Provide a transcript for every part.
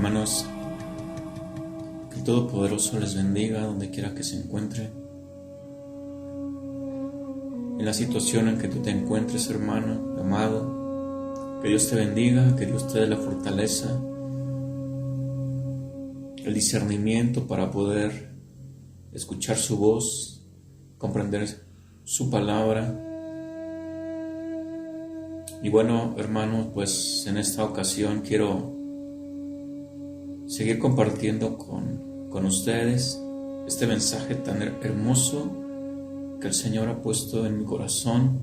Hermanos, que el Todopoderoso les bendiga donde quiera que se encuentre. En la situación en que tú te encuentres, hermano, amado, que Dios te bendiga, que Dios te dé la fortaleza, el discernimiento para poder escuchar su voz, comprender su palabra. Y bueno, hermanos, pues en esta ocasión quiero seguir compartiendo con ustedes este mensaje tan hermoso que el Señor ha puesto en mi corazón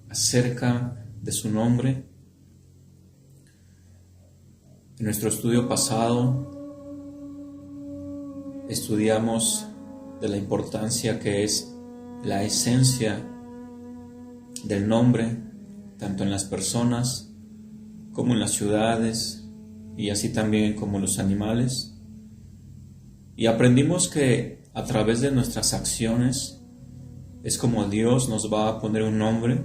acerca de su nombre. En nuestro estudio pasado estudiamos de la importancia que es la esencia del nombre, tanto en las personas como en las ciudades y así también como en los animales. Y aprendimos que a través de nuestras acciones es como Dios nos va a poner un nombre.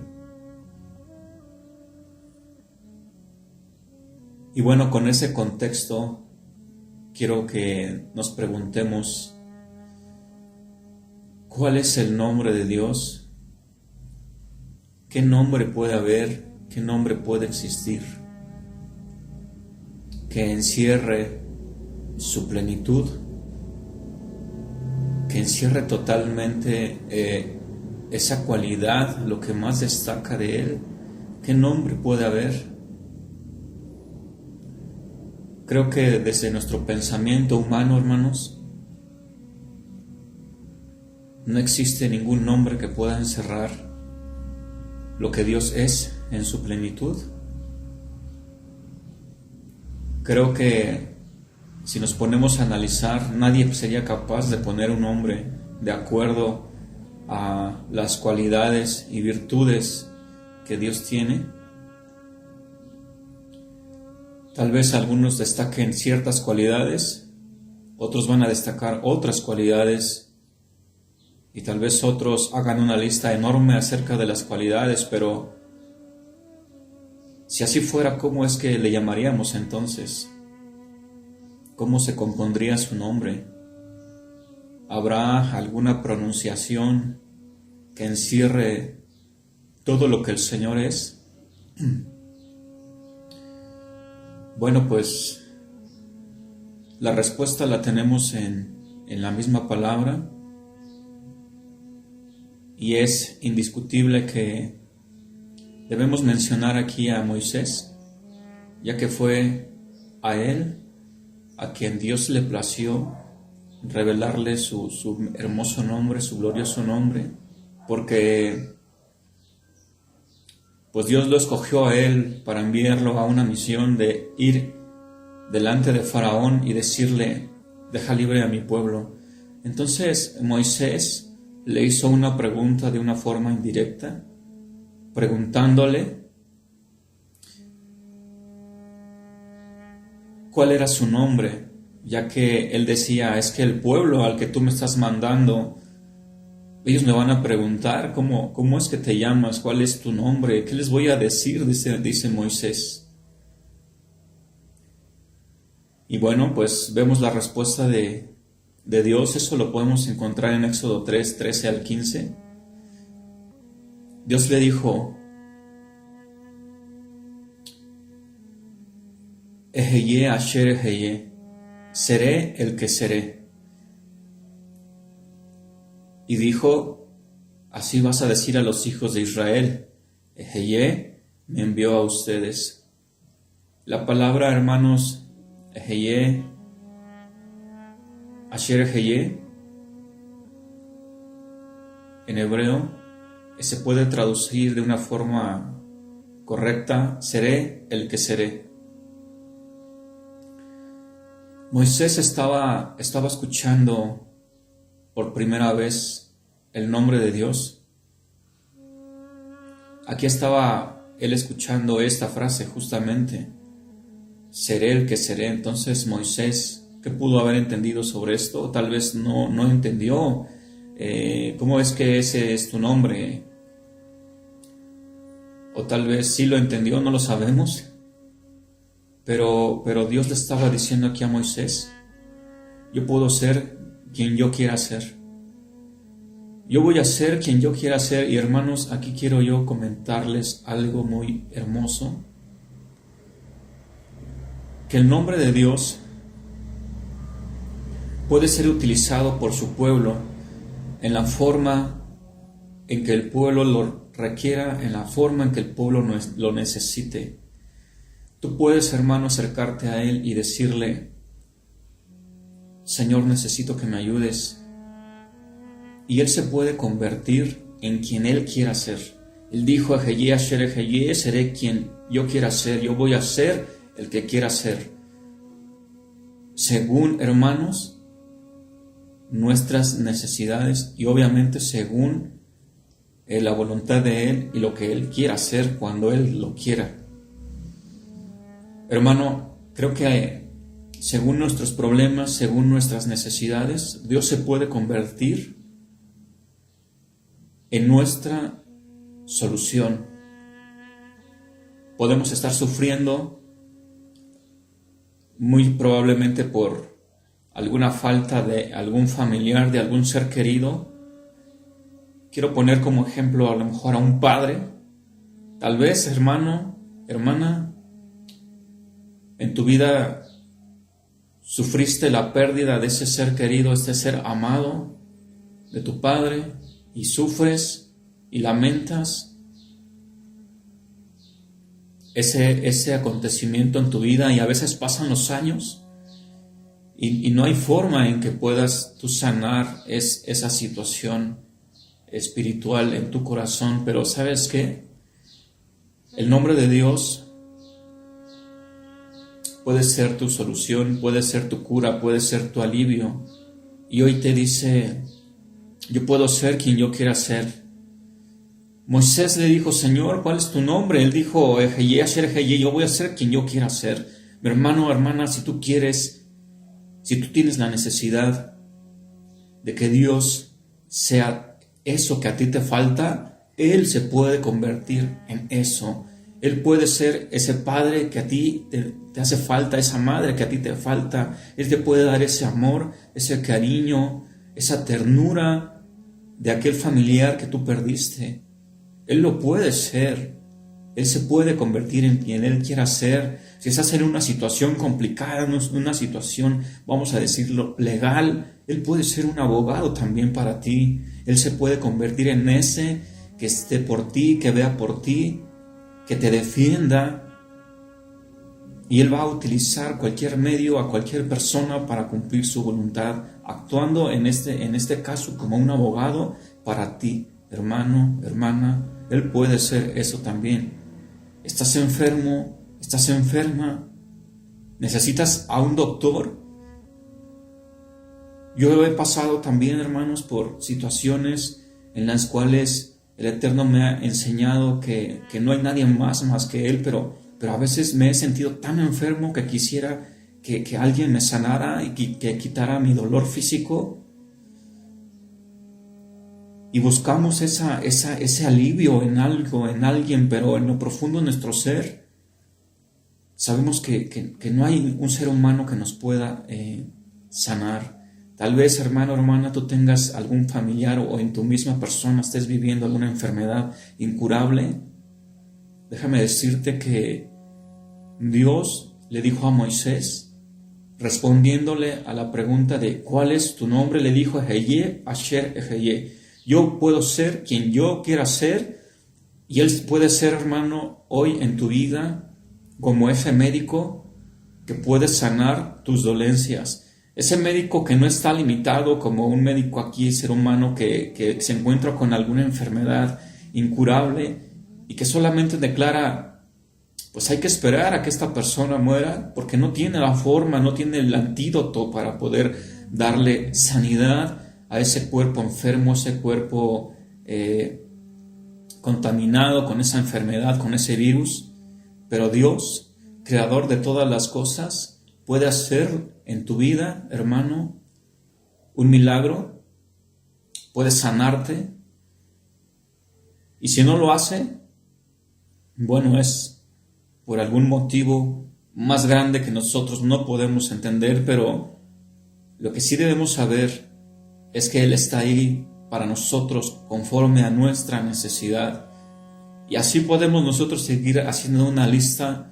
Y bueno, con ese contexto quiero que nos preguntemos: ¿cuál es el nombre de Dios? ¿Qué nombre puede haber? ¿Qué nombre puede existir que encierre su plenitud, que encierre totalmente esa cualidad, lo que más destaca de Él? ¿Qué nombre puede haber? Creo que desde nuestro pensamiento humano, hermanos, no existe ningún nombre que pueda encerrar lo que Dios es en su plenitud. Creo que si nos ponemos a analizar, nadie sería capaz de poner un nombre de acuerdo a las cualidades y virtudes que Dios tiene. Tal vez algunos destaquen ciertas cualidades, otros van a destacar otras cualidades, y tal vez otros hagan una lista enorme acerca de las cualidades, pero si así fuera, ¿cómo es que le llamaríamos entonces? ¿Cómo se compondría su nombre? ¿Habrá alguna pronunciación que encierre todo lo que el Señor es? Bueno, pues la respuesta la tenemos en la misma palabra, y es indiscutible que debemos mencionar aquí a Moisés, ya que fue a él a quien Dios le plació revelarle su hermoso nombre, su glorioso nombre, porque pues Dios lo escogió a él para enviarlo a una misión de ir delante de Faraón y decirle: deja libre a mi pueblo. Entonces Moisés le hizo una pregunta de una forma indirecta, preguntándole cuál era su nombre, ya que él decía: es que el pueblo al que tú me estás mandando, ellos me van a preguntar ¿cómo es que te llamas? ¿Cuál es tu nombre? ¿Qué les voy a decir? Dice Moisés. Y bueno, pues vemos la respuesta de Dios. Eso lo podemos encontrar en Éxodo 3, 13 al 15. Dios le dijo: Ejeye Asher Ejeye, seré el que seré. Y dijo: así vas a decir a los hijos de Israel: Ejeye me envió a ustedes. La palabra, hermanos, Ejeye, Asher Ejeye, en hebreo, se puede traducir de una forma correcta: seré el que seré. Moisés estaba escuchando por primera vez el nombre de Dios. Aquí estaba él escuchando esta frase justamente: seré el que seré. Entonces Moisés, ¿qué pudo haber entendido sobre esto? Tal vez no entendió. ¿Cómo es que ese es tu nombre? O tal vez sí lo entendió, no lo sabemos. Pero Dios le estaba diciendo aquí a Moisés, yo puedo ser quien yo quiera ser. Yo voy a ser quien yo quiera ser. Y hermanos, aquí quiero yo comentarles algo muy hermoso. Que el nombre de Dios puede ser utilizado por su pueblo en la forma en que el pueblo lo requiera, en la forma en que el pueblo lo necesite. Tú puedes, hermano, acercarte a Él y decirle, Señor, necesito que me ayudes. Y Él se puede convertir en quien Él quiera ser. Él dijo, Ejeye, Asher Ejeye, seré quien yo quiera ser. Yo voy a ser el que quiera ser. Según, hermanos, nuestras necesidades y obviamente según la voluntad de Él y lo que Él quiera hacer cuando Él lo quiera. Hermano, creo que según nuestros problemas, según nuestras necesidades, Dios se puede convertir en nuestra solución. Podemos estar sufriendo muy probablemente por alguna falta de algún familiar, de algún ser querido. Quiero poner como ejemplo a lo mejor a un padre. Tal vez, hermano, hermana, en tu vida sufriste la pérdida de ese ser querido, este ser amado de tu padre, y sufres y lamentas ese acontecimiento en tu vida, y a veces pasan los años y no hay forma en que puedas tú sanar esa situación espiritual en tu corazón. Pero ¿sabes qué? El nombre de Dios puede ser tu solución, puede ser tu cura, puede ser tu alivio. Y hoy te dice, yo puedo ser quien yo quiera ser. Moisés le dijo, Señor, ¿cuál es tu nombre? Él dijo, Ejeye, Asher Ejeye, yo voy a ser quien yo quiera ser. Mi hermano, hermana, si tú quieres, si tú tienes la necesidad de que Dios sea eso que a ti te falta, Él se puede convertir en eso. Él puede ser ese padre que a ti te hace falta, esa madre que a ti te falta. Él te puede dar ese amor, ese cariño, esa ternura de aquel familiar que tú perdiste. Él lo puede ser. Él se puede convertir en quien Él quiera ser. Si estás en una situación complicada, una situación, vamos a decirlo, legal, Él puede ser un abogado también para ti. Él se puede convertir en ese que esté por ti, que vea por ti, que te defienda. Y Él va a utilizar cualquier medio, a cualquier persona para cumplir su voluntad, actuando en este caso como un abogado para ti, hermano, hermana. Él puede ser eso también. ¿Estás enfermo? ¿Estás enferma? ¿Necesitas a un doctor? Yo he pasado también, hermanos, por situaciones en las cuales el Eterno me ha enseñado que no hay nadie más que Él, pero a veces me he sentido tan enfermo que quisiera que alguien me sanara y que quitara mi dolor físico. Y buscamos ese alivio en algo, en alguien, pero en lo profundo de nuestro ser sabemos que no hay un ser humano que nos pueda sanar. Tal vez, hermano o hermana, tú tengas algún familiar o en tu misma persona estés viviendo alguna enfermedad incurable. Déjame decirte que Dios le dijo a Moisés, respondiéndole a la pregunta de ¿cuál es tu nombre? Le dijo, Ejeye, Asher Ejeye. Yo puedo ser quien yo quiera ser, y Él puede ser, hermano, hoy en tu vida como ese médico que puede sanar tus dolencias. Ese médico que no está limitado como un médico aquí, ser humano, que se encuentra con alguna enfermedad incurable y que solamente declara, pues hay que esperar a que esta persona muera porque no tiene la forma, no tiene el antídoto para poder darle sanidad a ese cuerpo enfermo, ese cuerpo contaminado con esa enfermedad, con ese virus. Pero Dios, creador de todas las cosas, puede hacer en tu vida, hermano, un milagro, puede sanarte. Y si no lo hace, bueno, es por algún motivo más grande que nosotros no podemos entender, pero lo que sí debemos saber es que Él está ahí para nosotros conforme a nuestra necesidad. Y así podemos nosotros seguir haciendo una lista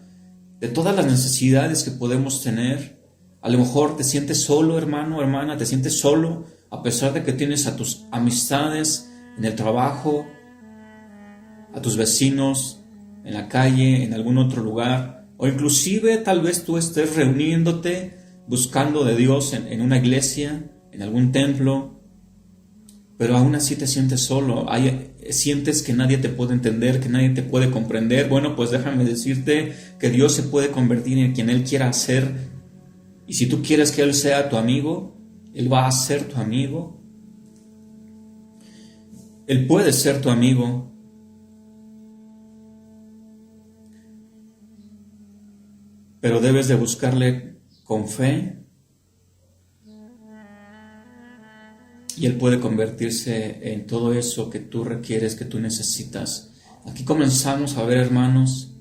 de todas las necesidades que podemos tener. A lo mejor te sientes solo, hermano, hermana, te sientes solo a pesar de que tienes a tus amistades en el trabajo, a tus vecinos, en la calle, en algún otro lugar, o inclusive tal vez tú estés reuniéndote, buscando de Dios en una iglesia, en algún templo, pero aún así te sientes solo, sientes que nadie te puede entender, que nadie te puede comprender. Bueno, pues déjame decirte que Dios se puede convertir en quien Él quiera ser, y si tú quieres que Él sea tu amigo, Él va a ser tu amigo. Él puede ser tu amigo. Pero debes de buscarle con fe, y Él puede convertirse en todo eso que tú requieres, que tú necesitas. Aquí comenzamos a ver, hermanos,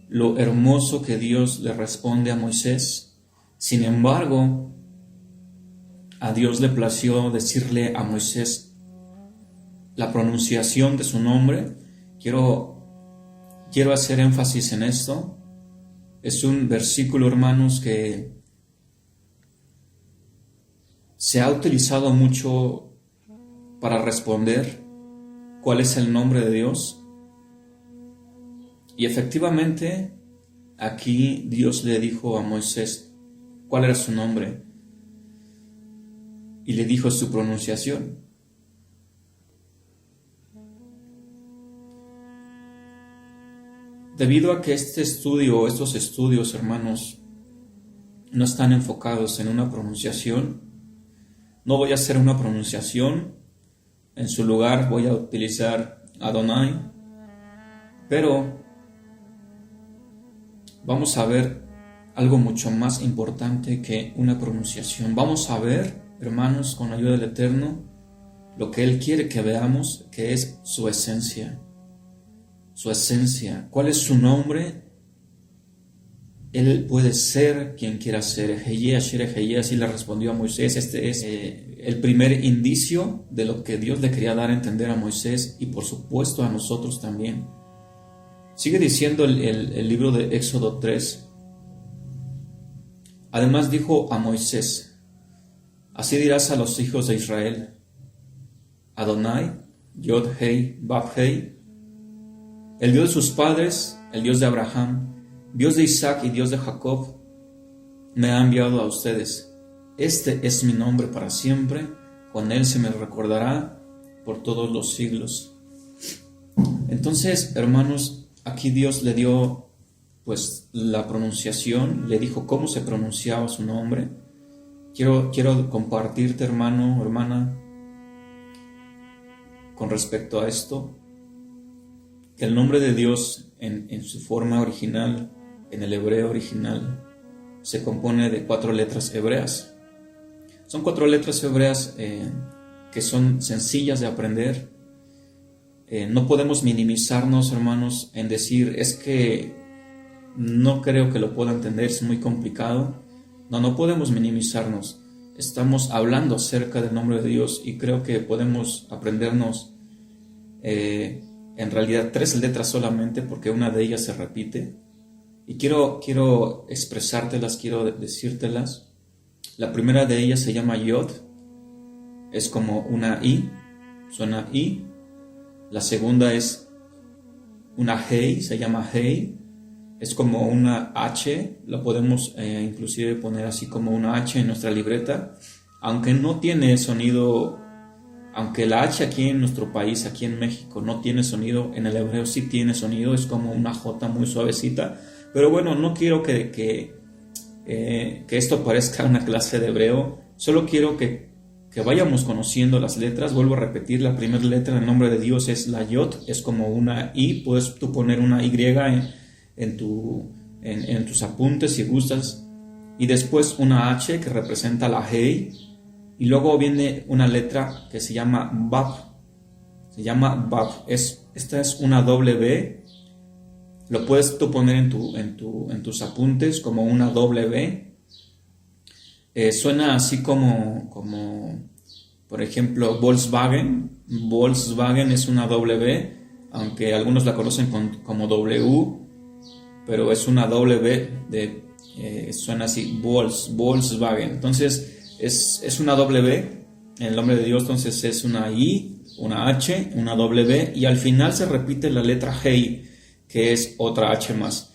lo hermoso que Dios le responde a Moisés. Sin embargo, a Dios le plació decirle a Moisés la pronunciación de su nombre. Quiero hacer énfasis en esto. Es un versículo, hermanos, que se ha utilizado mucho para responder cuál es el nombre de Dios. Y efectivamente, aquí Dios le dijo a Moisés cuál era su nombre y le dijo su pronunciación. Debido a que estos estudios, hermanos, no están enfocados en una pronunciación, no voy a hacer una pronunciación. En su lugar voy a utilizar Adonai, pero vamos a ver algo mucho más importante que una pronunciación. Vamos a ver, hermanos, con la ayuda del Eterno, lo que Él quiere que veamos, que es su esencia. Su esencia. ¿Cuál es su nombre? Él puede ser quien quiera ser. Así le respondió a Moisés. Este es el primer indicio de lo que Dios le quería dar a entender a Moisés, y por supuesto a nosotros también. Sigue diciendo el libro de Éxodo 3. Además dijo a Moisés: así dirás a los hijos de Israel: Adonai, Yod Hei, Vav Hei, el Dios de sus padres, el Dios de Abraham, Dios de Isaac y Dios de Jacob, me ha enviado a ustedes. Este es mi nombre para siempre, con él se me recordará por todos los siglos. Entonces, hermanos, aquí Dios le dio pues la pronunciación, le dijo cómo se pronunciaba su nombre. Quiero compartirte, hermano, hermana, con respecto a esto, que el nombre de Dios en su forma original, en el hebreo original, se compone de 4 letras hebreas. Son 4 letras hebreas que son sencillas de aprender. No podemos minimizarnos, hermanos, en decir, es que no creo que lo pueda entender, es muy complicado. No podemos minimizarnos. Estamos hablando acerca del nombre de Dios, y creo que podemos aprendernos en realidad 3 letras solamente, porque una de ellas se repite. Y quiero expresártelas, quiero decírtelas. La primera de ellas se llama Yod, es como una I, suena I. La segunda es una Hei, se llama Hei, es como una H, la podemos inclusive poner así como una H en nuestra libreta, aunque no tiene sonido. Aunque la H aquí en nuestro país, aquí en México, no tiene sonido, en el hebreo sí tiene sonido, es como una J muy suavecita. Pero bueno, no quiero que esto parezca una clase de hebreo, solo quiero que vayamos conociendo las letras. Vuelvo a repetir, la primera letra del nombre de Dios es la Yod, es como una I, puedes tú poner una Y en tus apuntes si gustas, y después una H que representa la Hei. Y luego viene una letra que se llama Vav. Esta es una doble B. lo puedes tú poner en tus apuntes como una W. Suena así como, por ejemplo, Volkswagen. Volkswagen es una W, aunque algunos la conocen como W, pero es una W suena así, Volkswagen. Entonces es una W en el nombre de Dios, entonces es una I, una H, una W, y al final se repite la letra G, que es otra H más.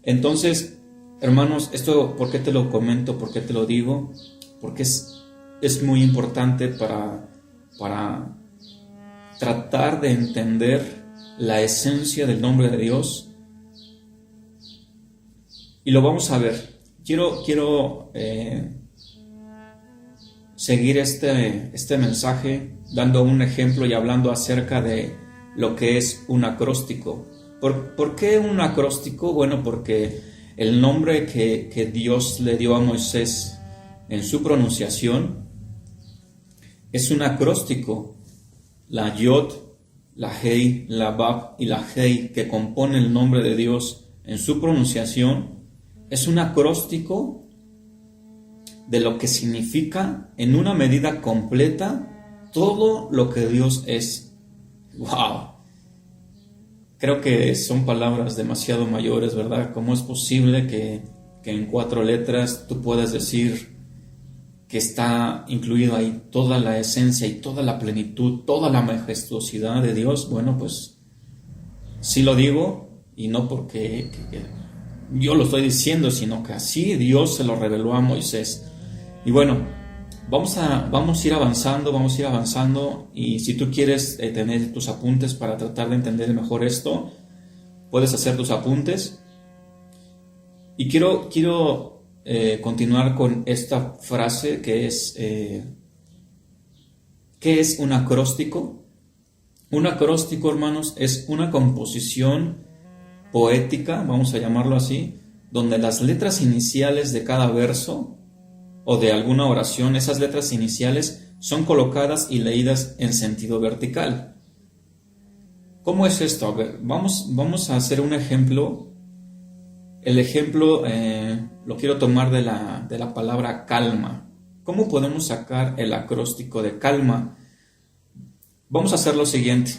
Entonces, hermanos, esto, ¿por qué te lo comento? ¿Por qué te lo digo? Porque es muy importante para tratar de entender la esencia del nombre de Dios. Y lo vamos a ver. Quiero seguir este mensaje dando un ejemplo y hablando acerca de lo que es un acróstico. ¿Por qué un acróstico? Bueno, porque el nombre que Dios le dio a Moisés en su pronunciación es un acróstico. La Yod, la Hei, la Bab y la Hei que compone el nombre de Dios en su pronunciación es un acróstico de lo que significa en una medida completa todo lo que Dios es. ¡Wow! Creo que son palabras demasiado mayores, ¿verdad? ¿Cómo es posible que en 4 letras tú puedas decir que está incluido ahí toda la esencia y toda la plenitud, toda la majestuosidad de Dios? Bueno, pues sí lo digo, y no porque yo lo estoy diciendo, sino que así Dios se lo reveló a Moisés. Y bueno, vamos a ir avanzando, y si tú quieres tener tus apuntes para tratar de entender mejor esto, puedes hacer tus apuntes. Y quiero continuar con esta frase que es ¿qué es un acróstico? Un acróstico, hermanos, es una composición poética, vamos a llamarlo así, donde las letras iniciales de cada verso o de alguna oración, esas letras iniciales son colocadas y leídas en sentido vertical. ¿Cómo es esto? A ver, vamos a hacer un ejemplo. El ejemplo lo quiero tomar de la palabra calma. ¿Cómo podemos sacar el acróstico de calma? Vamos a hacer lo siguiente.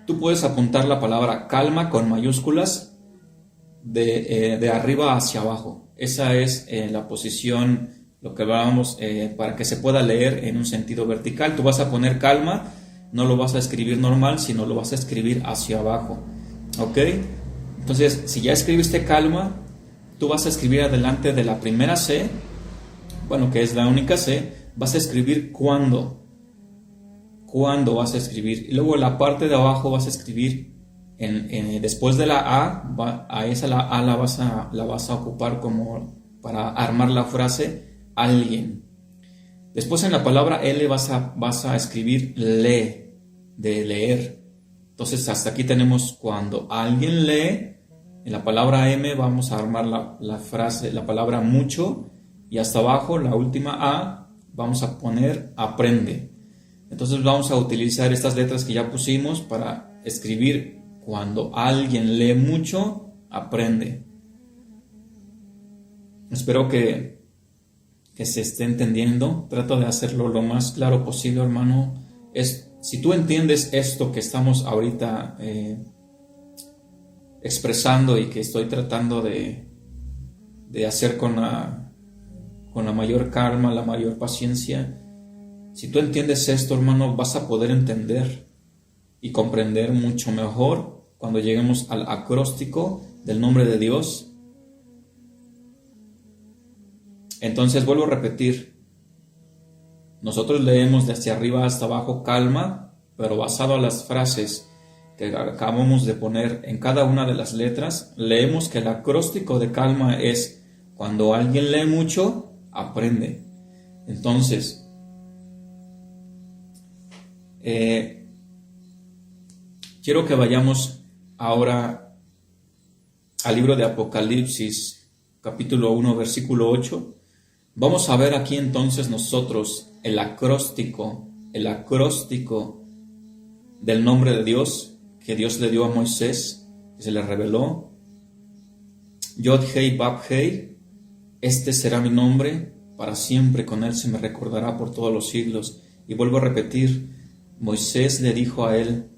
Tú puedes apuntar la palabra calma con mayúsculas de arriba hacia abajo. Esa es la posición, lo que vamos para que se pueda leer en un sentido vertical. Tú vas a poner calma, no lo vas a escribir normal, sino lo vas a escribir hacia abajo. ¿Ok? Entonces, si ya escribiste calma, tú vas a escribir adelante de la primera C, bueno, que es la única C, vas a escribir cuándo. ¿Cuándo vas a escribir? Y luego en la parte de abajo vas a escribir, después de la A esa la A la vas a ocupar como para armar la frase alguien. Después en la palabra L vas a escribir lee, de leer. Entonces hasta aquí tenemos cuando alguien lee. En la palabra M vamos a armar la frase, la palabra mucho, y hasta abajo la última A vamos a poner aprende. Entonces vamos a utilizar estas letras que ya pusimos para escribir cuando alguien lee mucho, aprende. Espero que se esté entendiendo. Trato de hacerlo lo más claro posible, hermano. Si tú entiendes esto que estamos ahorita expresando y que estoy tratando de hacer con la mayor calma, la mayor paciencia, si tú entiendes esto, hermano, vas a poder entender y comprender mucho mejor cuando lleguemos al acróstico del nombre de Dios. Entonces vuelvo a repetir, nosotros leemos de hacia arriba hasta abajo calma, pero basado a las frases que acabamos de poner en cada una de las letras, leemos que el acróstico de calma es cuando alguien lee mucho, aprende. Entonces, quiero que vayamos ahora al libro de Apocalipsis, capítulo 1, versículo 8. Vamos a ver aquí entonces nosotros el acróstico del nombre de Dios que Dios le dio a Moisés, que se le reveló, Yod Hei Bab Hei, este será mi nombre para siempre, con él se me recordará por todos los siglos. Y vuelvo a repetir, Moisés le dijo a él,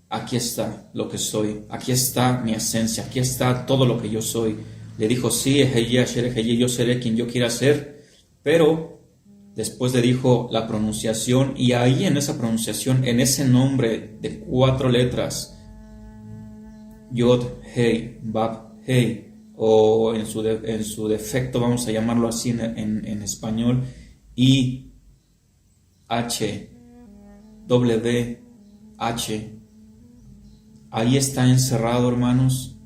aquí está lo que soy, aquí está mi esencia, aquí está todo lo que yo soy. Le dijo, sí, yo seré quien yo quiera ser, pero después le dijo la pronunciación, y ahí en esa pronunciación, en ese nombre de 4 letras, Yod, Hei, Bab, Hei, o en su defecto, vamos a llamarlo así en español, I, H, W, H, ahí está encerrado, hermanos,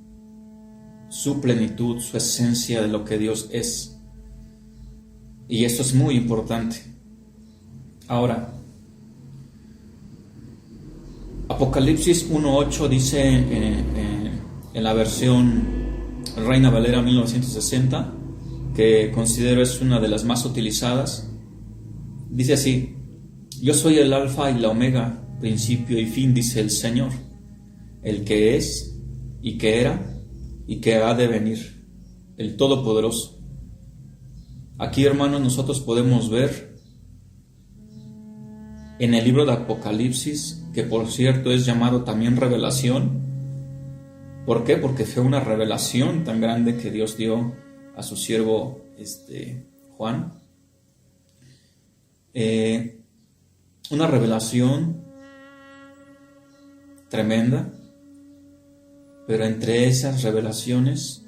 su plenitud, su esencia de lo que Dios es. Y esto es muy importante. Ahora, Apocalipsis 1.8 dice en la versión Reina Valera 1960, que considero es una de las más utilizadas, dice así: yo soy el alfa y la omega, principio y fin, dice el Señor, el que es y que era y que ha de venir, el Todopoderoso. Aquí, hermanos, nosotros podemos ver en el libro de Apocalipsis, que por cierto es llamado también revelación. ¿Por qué? Porque fue una revelación tan grande que Dios dio a su siervo Juan. Una revelación tremenda, pero entre esas revelaciones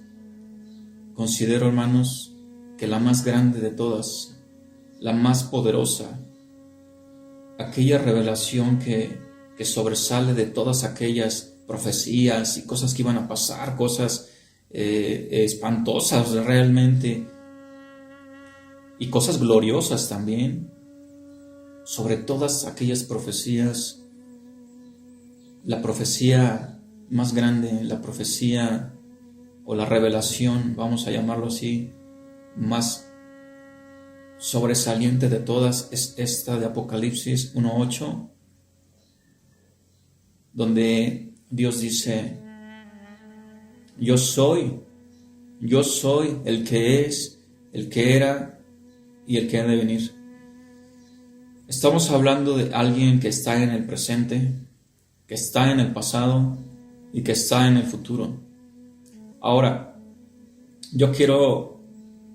considero, hermanos, que la más grande de todas, la más poderosa, aquella revelación que sobresale de todas aquellas profecías y cosas que iban a pasar, cosas espantosas realmente, y cosas gloriosas también. Sobre todas aquellas profecías, la profecía más grande, la profecía o la revelación, vamos a llamarlo así, más sobresaliente de todas es esta de Apocalipsis 1.8, donde Dios dice: yo soy el que es, el que era y el que ha de venir. Estamos hablando de alguien que está en el presente, que está en el pasado y que está en el futuro. Ahora, yo quiero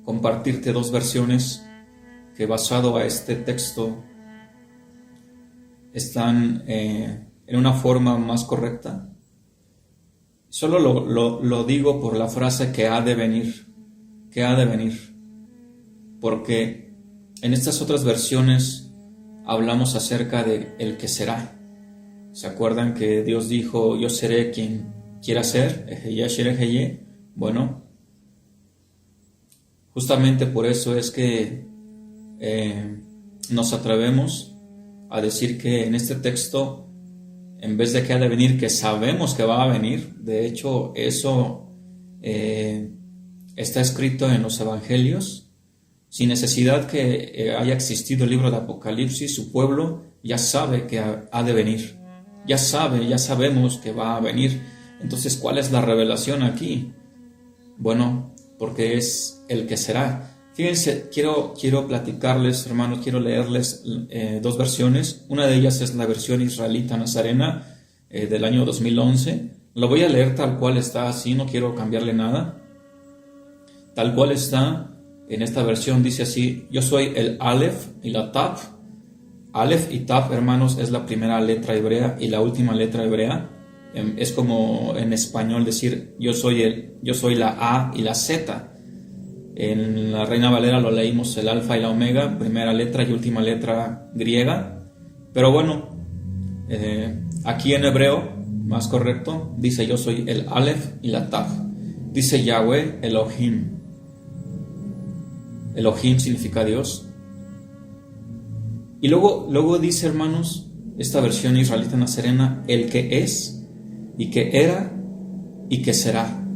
compartirte 2 versiones que, basado a este texto, están en una forma más correcta. Solo lo digo por la frase que ha de venir, porque en estas otras versiones hablamos acerca de el que será. ¿Se acuerdan que Dios dijo: yo seré quien quiera ser? Bueno, justamente por eso es que nos atrevemos a decir que en este texto, en vez de que ha de venir, que sabemos que va a venir, de hecho eso está escrito en los evangelios, sin necesidad que haya existido el libro de Apocalipsis, su pueblo ya sabe que ha de venir, ya sabemos que va a venir. Entonces, ¿cuál es la revelación aquí? Bueno, porque es el que será. Fíjense, quiero platicarles, hermanos, quiero leerles 2 versiones. Una de ellas es la versión israelita nazarena del año 2011. Lo voy a leer tal cual está, así, no quiero cambiarle nada. Tal cual está en esta versión, dice así: yo soy el Aleph y la Taf. Aleph y Taf, hermanos, es la primera letra hebrea y la última letra hebrea. Es como en español decir yo soy la A y la Z. En la Reina Valera lo leímos el alfa y la omega, primera letra y última letra griega. Pero bueno, aquí en hebreo, más correcto, dice yo soy el Aleph y la Taf. Dice Yahweh Elohim. Elohim significa Dios. Y luego dice, hermanos, esta versión israelita nazarena: el que es y que era y que será.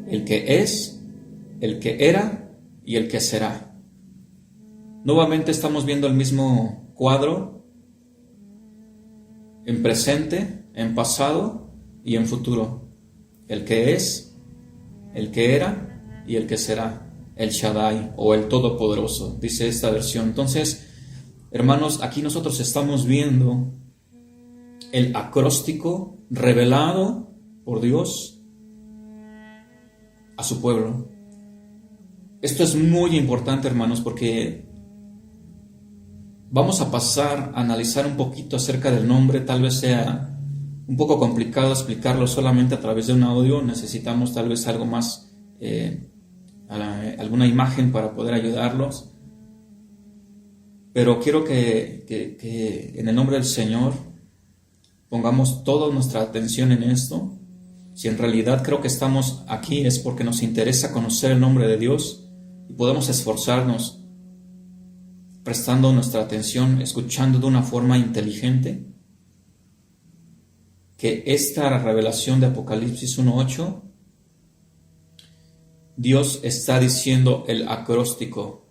El que es, el que era y el que será. Nuevamente estamos viendo el mismo cuadro en presente, en pasado y en futuro. El que es, el que era y el que será, el Shaddai o el Todopoderoso, dice esta versión. Entonces, hermanos, aquí nosotros estamos viendo el acróstico revelado por Dios a su pueblo. Esto es muy importante, hermanos, porque vamos a pasar a analizar un poquito acerca del nombre. Tal vez sea un poco complicado explicarlo solamente a través de un audio. Necesitamos tal vez algo más, alguna imagen para poder ayudarlos. Pero quiero que en el nombre del Señor pongamos toda nuestra atención en esto. Si en realidad creo que estamos aquí es porque nos interesa conocer el nombre de Dios y podemos esforzarnos prestando nuestra atención, escuchando de una forma inteligente, que esta revelación de Apocalipsis 1:8, Dios está diciendo el acróstico.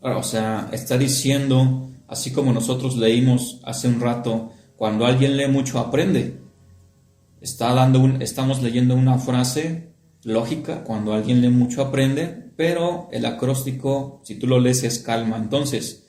O sea, está diciendo, así como nosotros leímos hace un rato, cuando alguien lee mucho aprende. Estamos leyendo una frase lógica, cuando alguien lee mucho aprende, pero el acróstico, si tú lo lees, es calma. Entonces,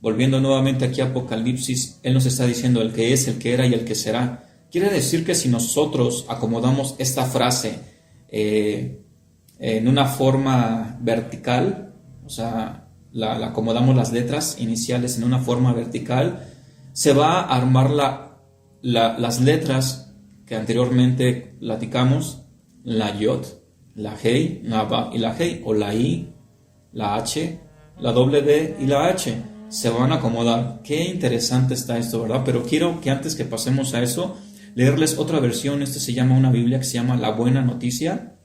volviendo nuevamente aquí a Apocalipsis, Él nos está diciendo el que es, el que era y el que será. Quiere decir que si nosotros acomodamos esta frase en una forma vertical, o sea, la acomodamos las letras iniciales en una forma vertical, se va a armar las letras que anteriormente platicamos, la Yod, la Hei, la Ba y la Hei, o la I, la H, la doble D y la H. Se van a acomodar. Qué interesante está esto, ¿verdad? Pero quiero que antes que pasemos a eso, leerles otra versión. Se llama una Biblia que se llama La Buena Noticia.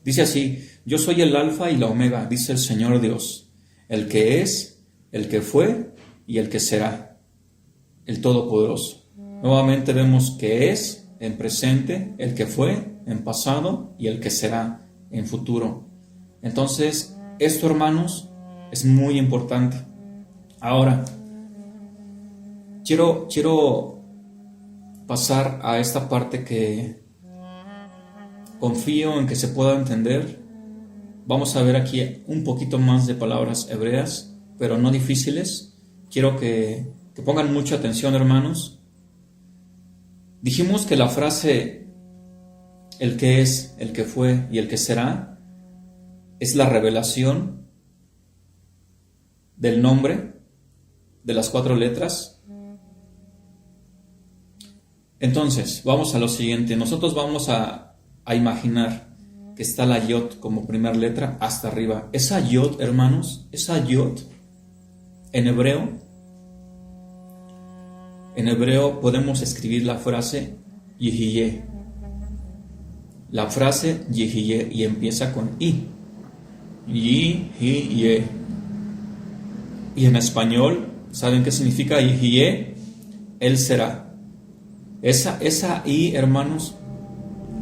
Dice así: yo soy el Alfa y la Omega, dice el Señor Dios, el que es, el que fue y el que será, el Todopoderoso. Nuevamente vemos que es en presente, el que fue en pasado y el que será en futuro. Entonces, esto, hermanos, es muy importante. Ahora, quiero pasar a esta parte que confío en que se pueda entender. Vamos a ver aquí un poquito más de palabras hebreas, pero no difíciles. Quiero que pongan mucha atención, hermanos. Dijimos que la frase el que es, el que fue y el que será es la revelación del nombre de las 4 letras. Entonces, vamos a lo siguiente. Nosotros vamos a imaginar que está la Yod como primera letra hasta arriba. Esa Yod, hermanos, esa Yod en hebreo podemos escribir la frase Yehiyeh. La frase Yehiyeh y empieza con I. Yehiyeh. Y en español, ¿saben qué significa Yehiyeh? Él será. Esa I, hermanos,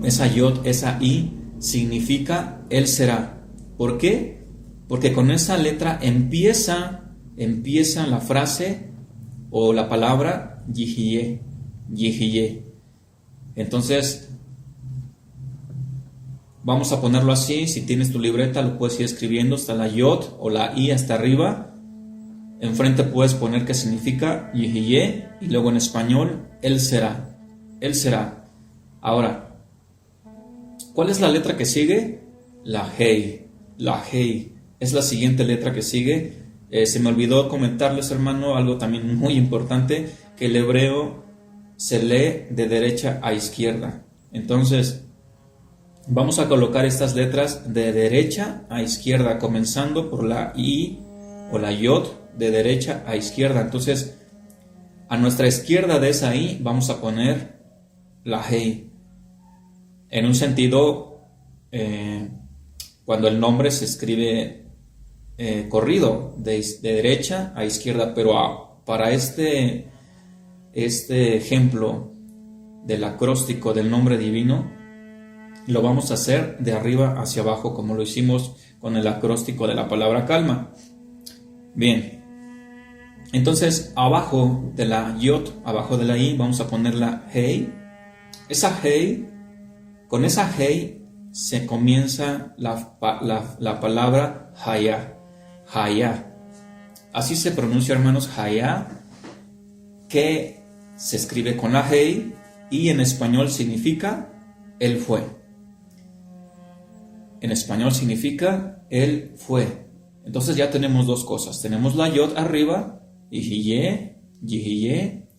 esa Yod, esa I, significa Él será. ¿Por qué? Porque con esa letra empieza la frase o la palabra Yehiyeh, Yehiyeh. Entonces, vamos a ponerlo así. Si tienes tu libreta, lo puedes ir escribiendo. Está la Yod o la I hasta arriba. Enfrente puedes poner qué significa Yehiyeh y luego en español, Él será. Él será. Ahora, ¿cuál es la letra que sigue? La Hei. La Hei es la siguiente letra que sigue. Se me olvidó comentarles, hermano, algo también muy importante, que el hebreo se lee de derecha a izquierda. Entonces, vamos a colocar estas letras de derecha a izquierda, comenzando por la I o la Yod, de derecha a izquierda. Entonces, a nuestra izquierda de esa I vamos a poner la Hei. En un sentido, cuando el nombre se escribe corrido de derecha a izquierda, pero para este ejemplo del acróstico del nombre divino, lo vamos a hacer de arriba hacia abajo, como lo hicimos con el acróstico de la palabra calma. Bien, entonces abajo de la Yod, abajo de la I, vamos a poner la Hei. Esa Hei, con esa Hei se comienza la palabra Hayá. Hayá. Así se pronuncia, hermanos, Hayá, que se escribe con la Hei y en español significa Él fue. En español significa Él fue. Entonces ya tenemos dos cosas. Tenemos la Yod arriba, Yihiye,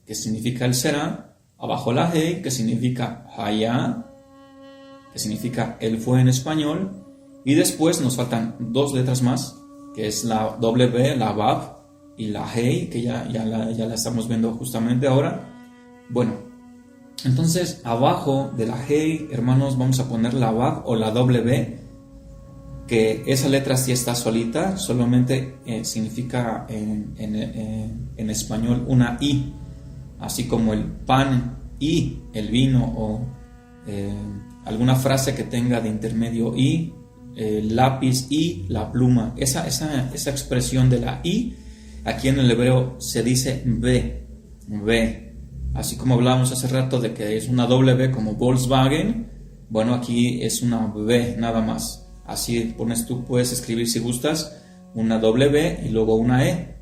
que significa Él será. Abajo la Hei, que significa Hayá, que significa Él fue en español. Y después nos faltan dos letras más, que es la W, la Vav y la Hei, que ya la estamos viendo justamente ahora. Bueno, entonces abajo de la Hei, hermanos, vamos a poner la Vav o la W, que esa letra sí está solita, solamente significa en español una I, así como el pan y el vino, o alguna frase que tenga de intermedio I, lápiz y la pluma. Esa expresión de la I, aquí en el hebreo se dice B. Así como hablábamos hace rato de que es una W como Volkswagen, bueno, aquí es una B nada más. Así tú puedes escribir si gustas una W y luego una E,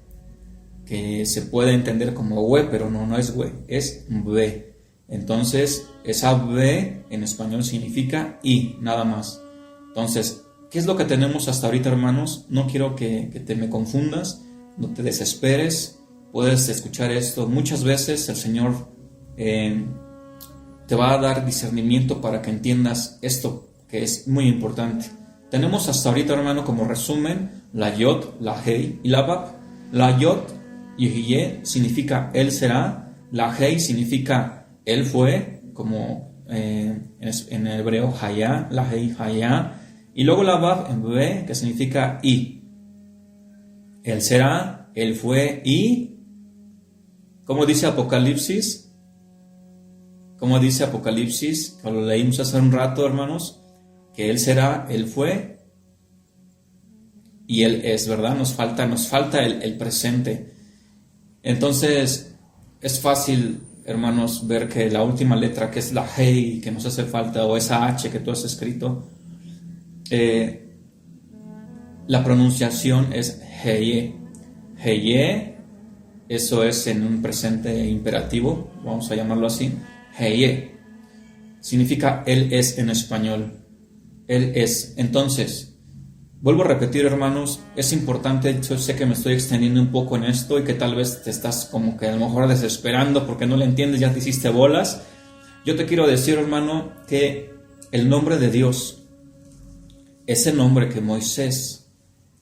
que se puede entender como we, pero no es we, es B. Entonces, esa B en español significa I, nada más. Entonces, ¿qué es lo que tenemos hasta ahorita, hermanos? No quiero que te me confundas, no te desesperes. Puedes escuchar esto muchas veces. El Señor te va a dar discernimiento para que entiendas esto, que es muy importante. Tenemos hasta ahorita, hermano, como resumen, la Yod, la Hei y la Vav. La Yod, Yehiye, significa Él será. La Hei significa Él fue, como en el hebreo Hayá, la Hei Hayá. Y luego la Vav en B, que significa I. Él será, Él fue y, ¿cómo dice Apocalipsis? ¿Cómo dice Apocalipsis? Que lo leímos hace un rato, hermanos. Que Él será, Él fue y Él es, ¿verdad? Nos falta el presente. Entonces, es fácil, hermanos, ver que la última letra, que es la Hei, que nos hace falta, o esa H que tú has escrito, la pronunciación es Heye. Heye, eso es en un presente imperativo, vamos a llamarlo así. Heye significa Él es en español. Él es. Entonces, vuelvo a repetir, hermanos, es importante. Yo sé que me estoy extendiendo un poco en esto y que tal vez te estás como que a lo mejor desesperando porque no le entiendes, ya te hiciste bolas. Yo te quiero decir, hermano, que el nombre de Dios, ese nombre que Moisés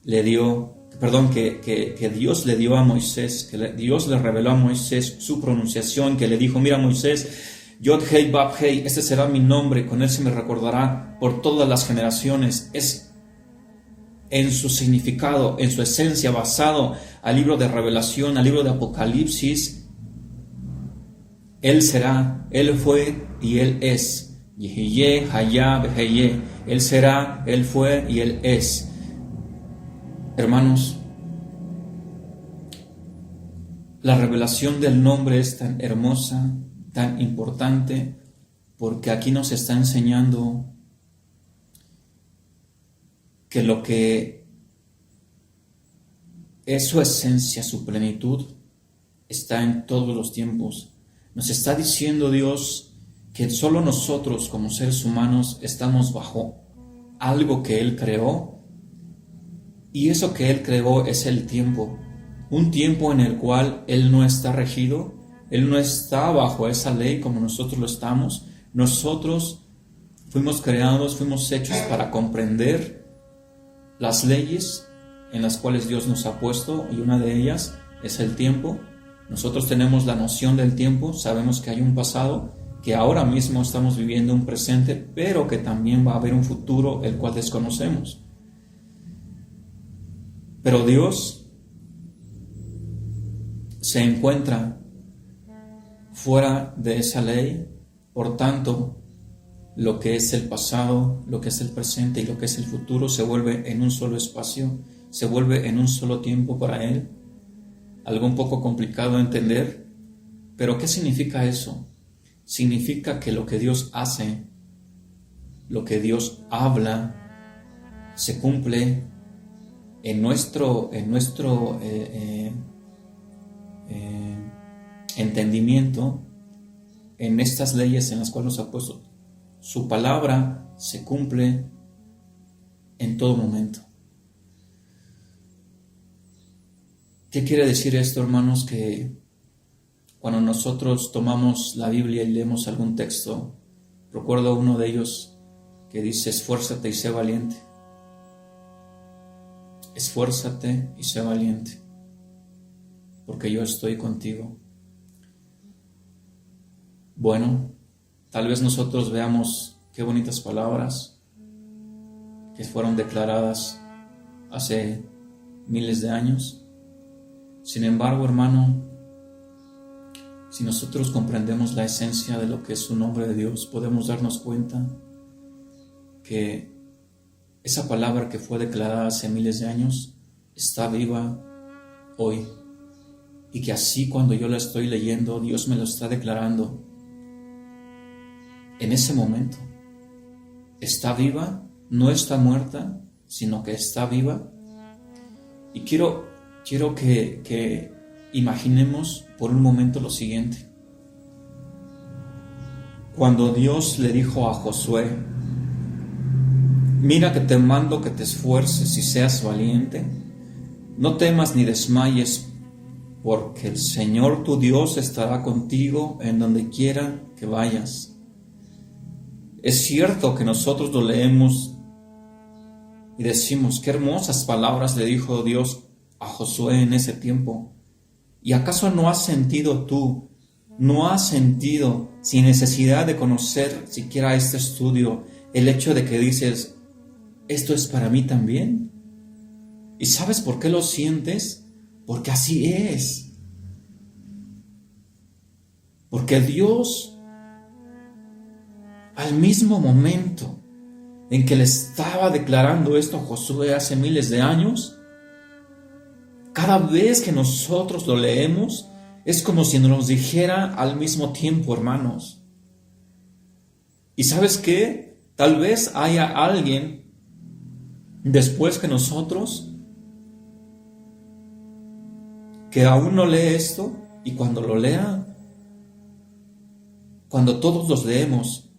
le dio, que Dios le dio a Moisés, que Dios le reveló a Moisés su pronunciación, que le dijo: mira, Moisés, Yod Hei Vav Hei, este será mi nombre, con él se me recordará por todas las generaciones. Es en su significado, en su esencia, basado al libro de Revelación, al libro de Apocalipsis. Él será, Él fue y Él es. Yehiye, Hayá, Beheye. Él será, Él fue y Él es. Hermanos, la revelación del nombre es tan hermosa, tan importante, porque aquí nos está enseñando que lo que es su esencia, su plenitud, está en todos los tiempos. Nos está diciendo Dios que solo nosotros como seres humanos estamos bajo algo que Él creó, y eso que Él creó es el tiempo, un tiempo en el cual Él no está regido. Él no está bajo esa ley como nosotros lo estamos. Nosotros fuimos creados, fuimos hechos para comprender las leyes en las cuales Dios nos ha puesto, y una de ellas es el tiempo. Nosotros tenemos la noción del tiempo, sabemos que hay un pasado, que ahora mismo estamos viviendo un presente, pero que también va a haber un futuro el cual desconocemos. Pero Dios se encuentra fuera de esa ley. Por tanto, lo que es el pasado, lo que es el presente y lo que es el futuro se vuelve en un solo espacio, se vuelve en un solo tiempo para Él. Algo un poco complicado de entender, pero ¿qué significa eso? Significa que lo que Dios hace lo que Dios habla se cumple en nuestro entendimiento, en estas leyes en las cuales nos ha puesto. Su palabra se cumple en todo momento. ¿Qué quiere decir esto, hermanos? Que cuando nosotros tomamos la Biblia y leemos algún texto, recuerdo uno de ellos que dice: esfuérzate y sé valiente. Esfuérzate y sé valiente, porque yo estoy contigo. Bueno, tal vez nosotros veamos qué bonitas palabras que fueron declaradas hace miles de años. Sin embargo, hermano, si nosotros comprendemos la esencia de lo que es su nombre de Dios, podemos darnos cuenta que esa palabra que fue declarada hace miles de años está viva hoy, y que así cuando yo la estoy leyendo, Dios me lo está declarando en ese momento. Está viva, no está muerta, sino que está viva. Y quiero que imaginemos por un momento lo siguiente. Cuando Dios le dijo a Josué: mira que te mando que te esfuerces y seas valiente, no temas ni desmayes, porque el Señor tu Dios estará contigo en donde quiera que vayas. Es cierto que nosotros lo leemos y decimos: qué hermosas palabras le dijo Dios a Josué en ese tiempo. ¿Y acaso no has sentido tú, no has sentido, sin necesidad de conocer siquiera este estudio, el hecho de que dices: esto es para mí también? ¿Y sabes por qué lo sientes? Porque así es. Porque Dios, al mismo momento en que le estaba declarando esto a Josué hace miles de años, cada vez que nosotros lo leemos, es como si nos dijera al mismo tiempo, hermanos. ¿Y sabes qué? Tal vez haya alguien después que nosotros que aún no lee esto, y cuando lo lea, cuando todos los leemos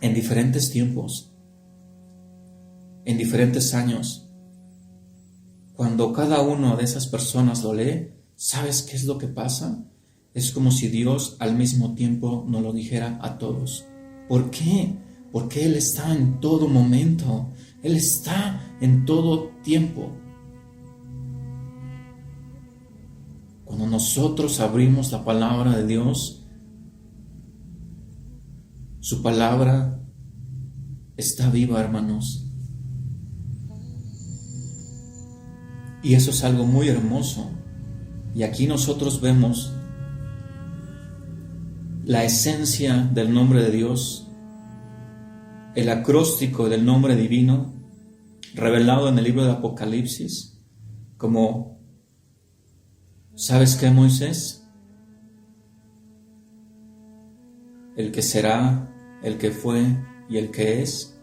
en diferentes tiempos, en diferentes años, cuando cada una de esas personas lo lee, ¿sabes qué es lo que pasa? Es como si Dios al mismo tiempo nos lo dijera a todos. ¿Por qué? Porque Él está en todo momento, Él está en todo tiempo. Cuando nosotros abrimos la palabra de Dios, su palabra está viva, hermanos. Y eso es algo muy hermoso. Y aquí nosotros vemos la esencia del nombre de Dios, el acróstico del nombre divino, revelado en el libro de Apocalipsis, como, ¿sabes qué, Moisés? El que será, el que fue y el que es.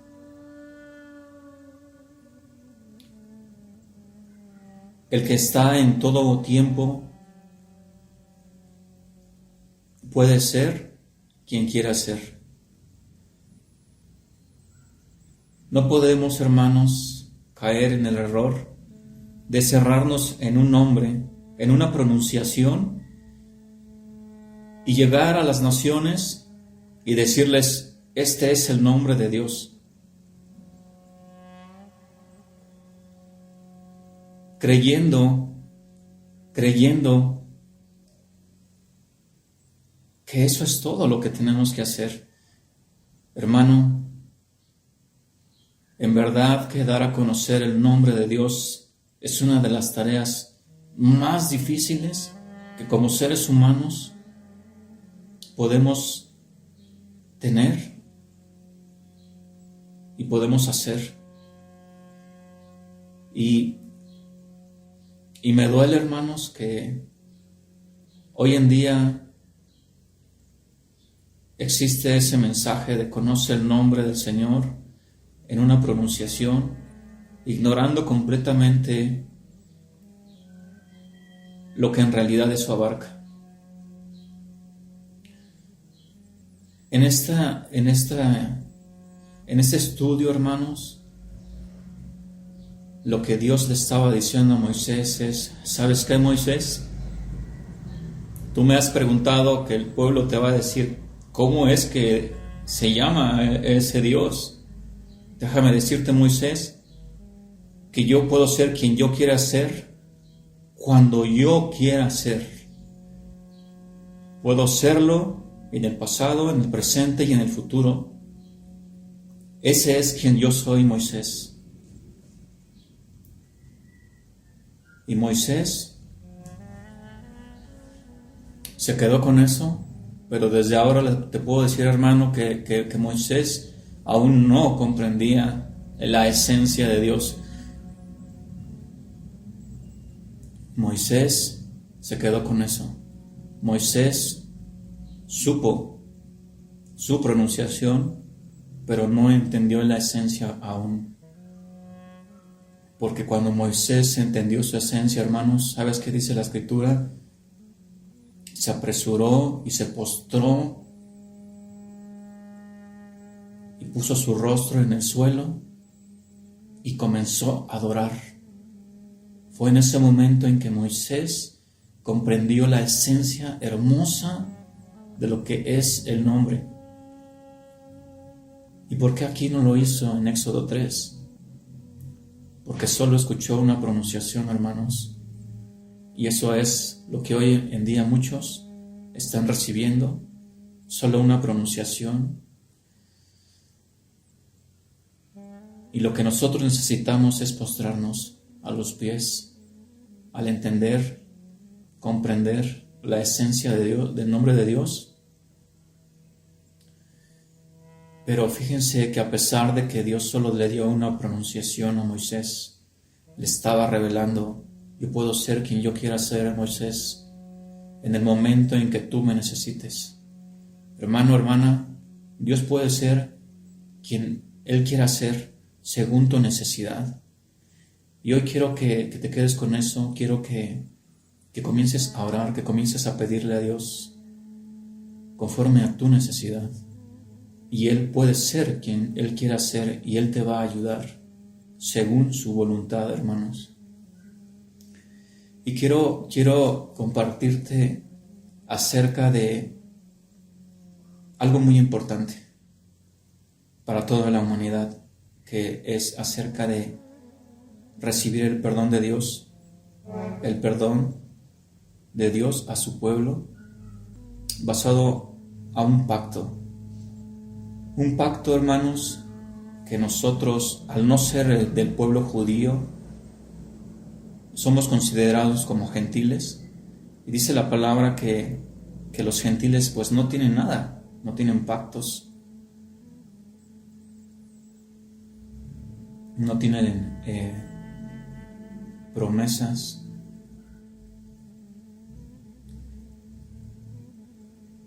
El que está en todo tiempo puede ser quien quiera ser. No podemos, hermanos, caer en el error de cerrarnos en un nombre, en una pronunciación, y llegar a las naciones y decirles: este es el nombre de Dios. Creyendo que eso es todo lo que tenemos que hacer. Hermano, en verdad que dar a conocer el nombre de Dios es una de las tareas más difíciles que como seres humanos podemos tener y podemos hacer. Y me duele, hermanos, que hoy en día existe ese mensaje de conoce el nombre del Señor en una pronunciación, ignorando completamente lo que en realidad eso abarca. En este estudio, hermanos, lo que Dios le estaba diciendo a Moisés es, ¿sabes qué, Moisés? Tú me has preguntado, que el pueblo te va a decir, ¿cómo es que se llama ese Dios? Déjame decirte, Moisés, que yo puedo ser quien yo quiera ser, cuando yo quiera ser. Puedo serlo en el pasado, en el presente y en el futuro. Ese es quien yo soy, Moisés. Y Moisés se quedó con eso, pero desde ahora te puedo decir, hermano, que Moisés aún no comprendía la esencia de Dios. Moisés se quedó con eso. Moisés supo su pronunciación, pero no entendió la esencia aún. Porque cuando Moisés entendió su esencia, hermanos, ¿sabes qué dice la Escritura? Se apresuró y se postró y puso su rostro en el suelo y comenzó a adorar. Fue en ese momento en que Moisés comprendió la esencia hermosa de lo que es el nombre. ¿Y por qué aquí no lo hizo en Éxodo 3? Porque solo escuchó una pronunciación, hermanos. Y eso es lo que hoy en día muchos están recibiendo, solo una pronunciación. Y lo que nosotros necesitamos es postrarnos a los pies, al entender, comprender la esencia de Dios, del nombre de Dios. Pero fíjense que a pesar de que Dios solo le dio una pronunciación a Moisés, le estaba revelando, yo puedo ser quien yo quiera ser, Moisés, en el momento en que tú me necesites. Hermano, hermana, Dios puede ser quien Él quiera ser según tu necesidad. Y hoy quiero que te quedes con eso, quiero que comiences a orar, que comiences a pedirle a Dios conforme a tu necesidad. Y Él puede ser quien Él quiera ser y Él te va a ayudar según su voluntad, hermanos. Y quiero compartirte acerca de algo muy importante para toda la humanidad, que es acerca de recibir el perdón de Dios, el perdón de Dios a su pueblo, basado a un pacto. Un pacto, hermanos, que nosotros, al no ser del pueblo judío, somos considerados como gentiles. Y dice la palabra que los gentiles pues no tienen nada, no tienen pactos, no tienen promesas.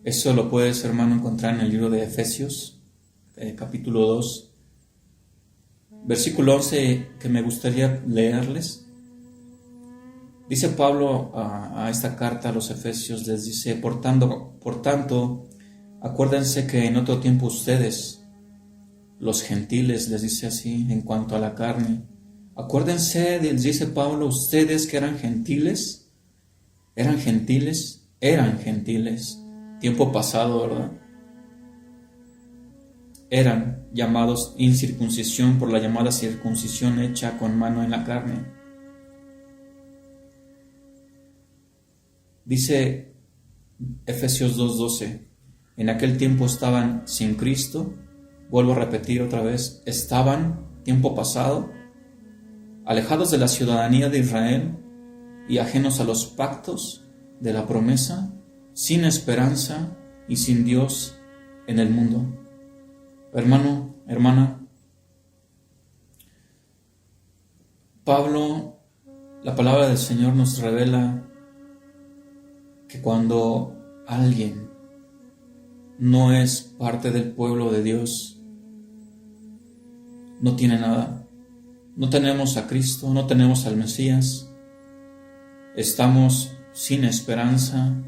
Eso lo puedes, hermano, encontrar en el libro de Efesios, capítulo 2, versículo 11, que me gustaría leerles. Dice Pablo a esta carta a los Efesios, les dice, por tanto, acuérdense que en otro tiempo ustedes, los gentiles, les dice así, en cuanto a la carne, acuérdense, les dice Pablo, ustedes que eran gentiles, tiempo pasado, ¿verdad? Eran llamados incircuncisión por la llamada circuncisión hecha con mano en la carne. Dice Efesios 2:12, en aquel tiempo estaban sin Cristo, vuelvo a repetir otra vez, estaban, tiempo pasado, alejados de la ciudadanía de Israel y ajenos a los pactos de la promesa, sin esperanza y sin Dios en el mundo. Hermano, hermana, Pablo, la palabra del Señor nos revela que cuando alguien no es parte del pueblo de Dios, no tiene nada. No tenemos a Cristo, no tenemos al Mesías. Estamos sin esperanza,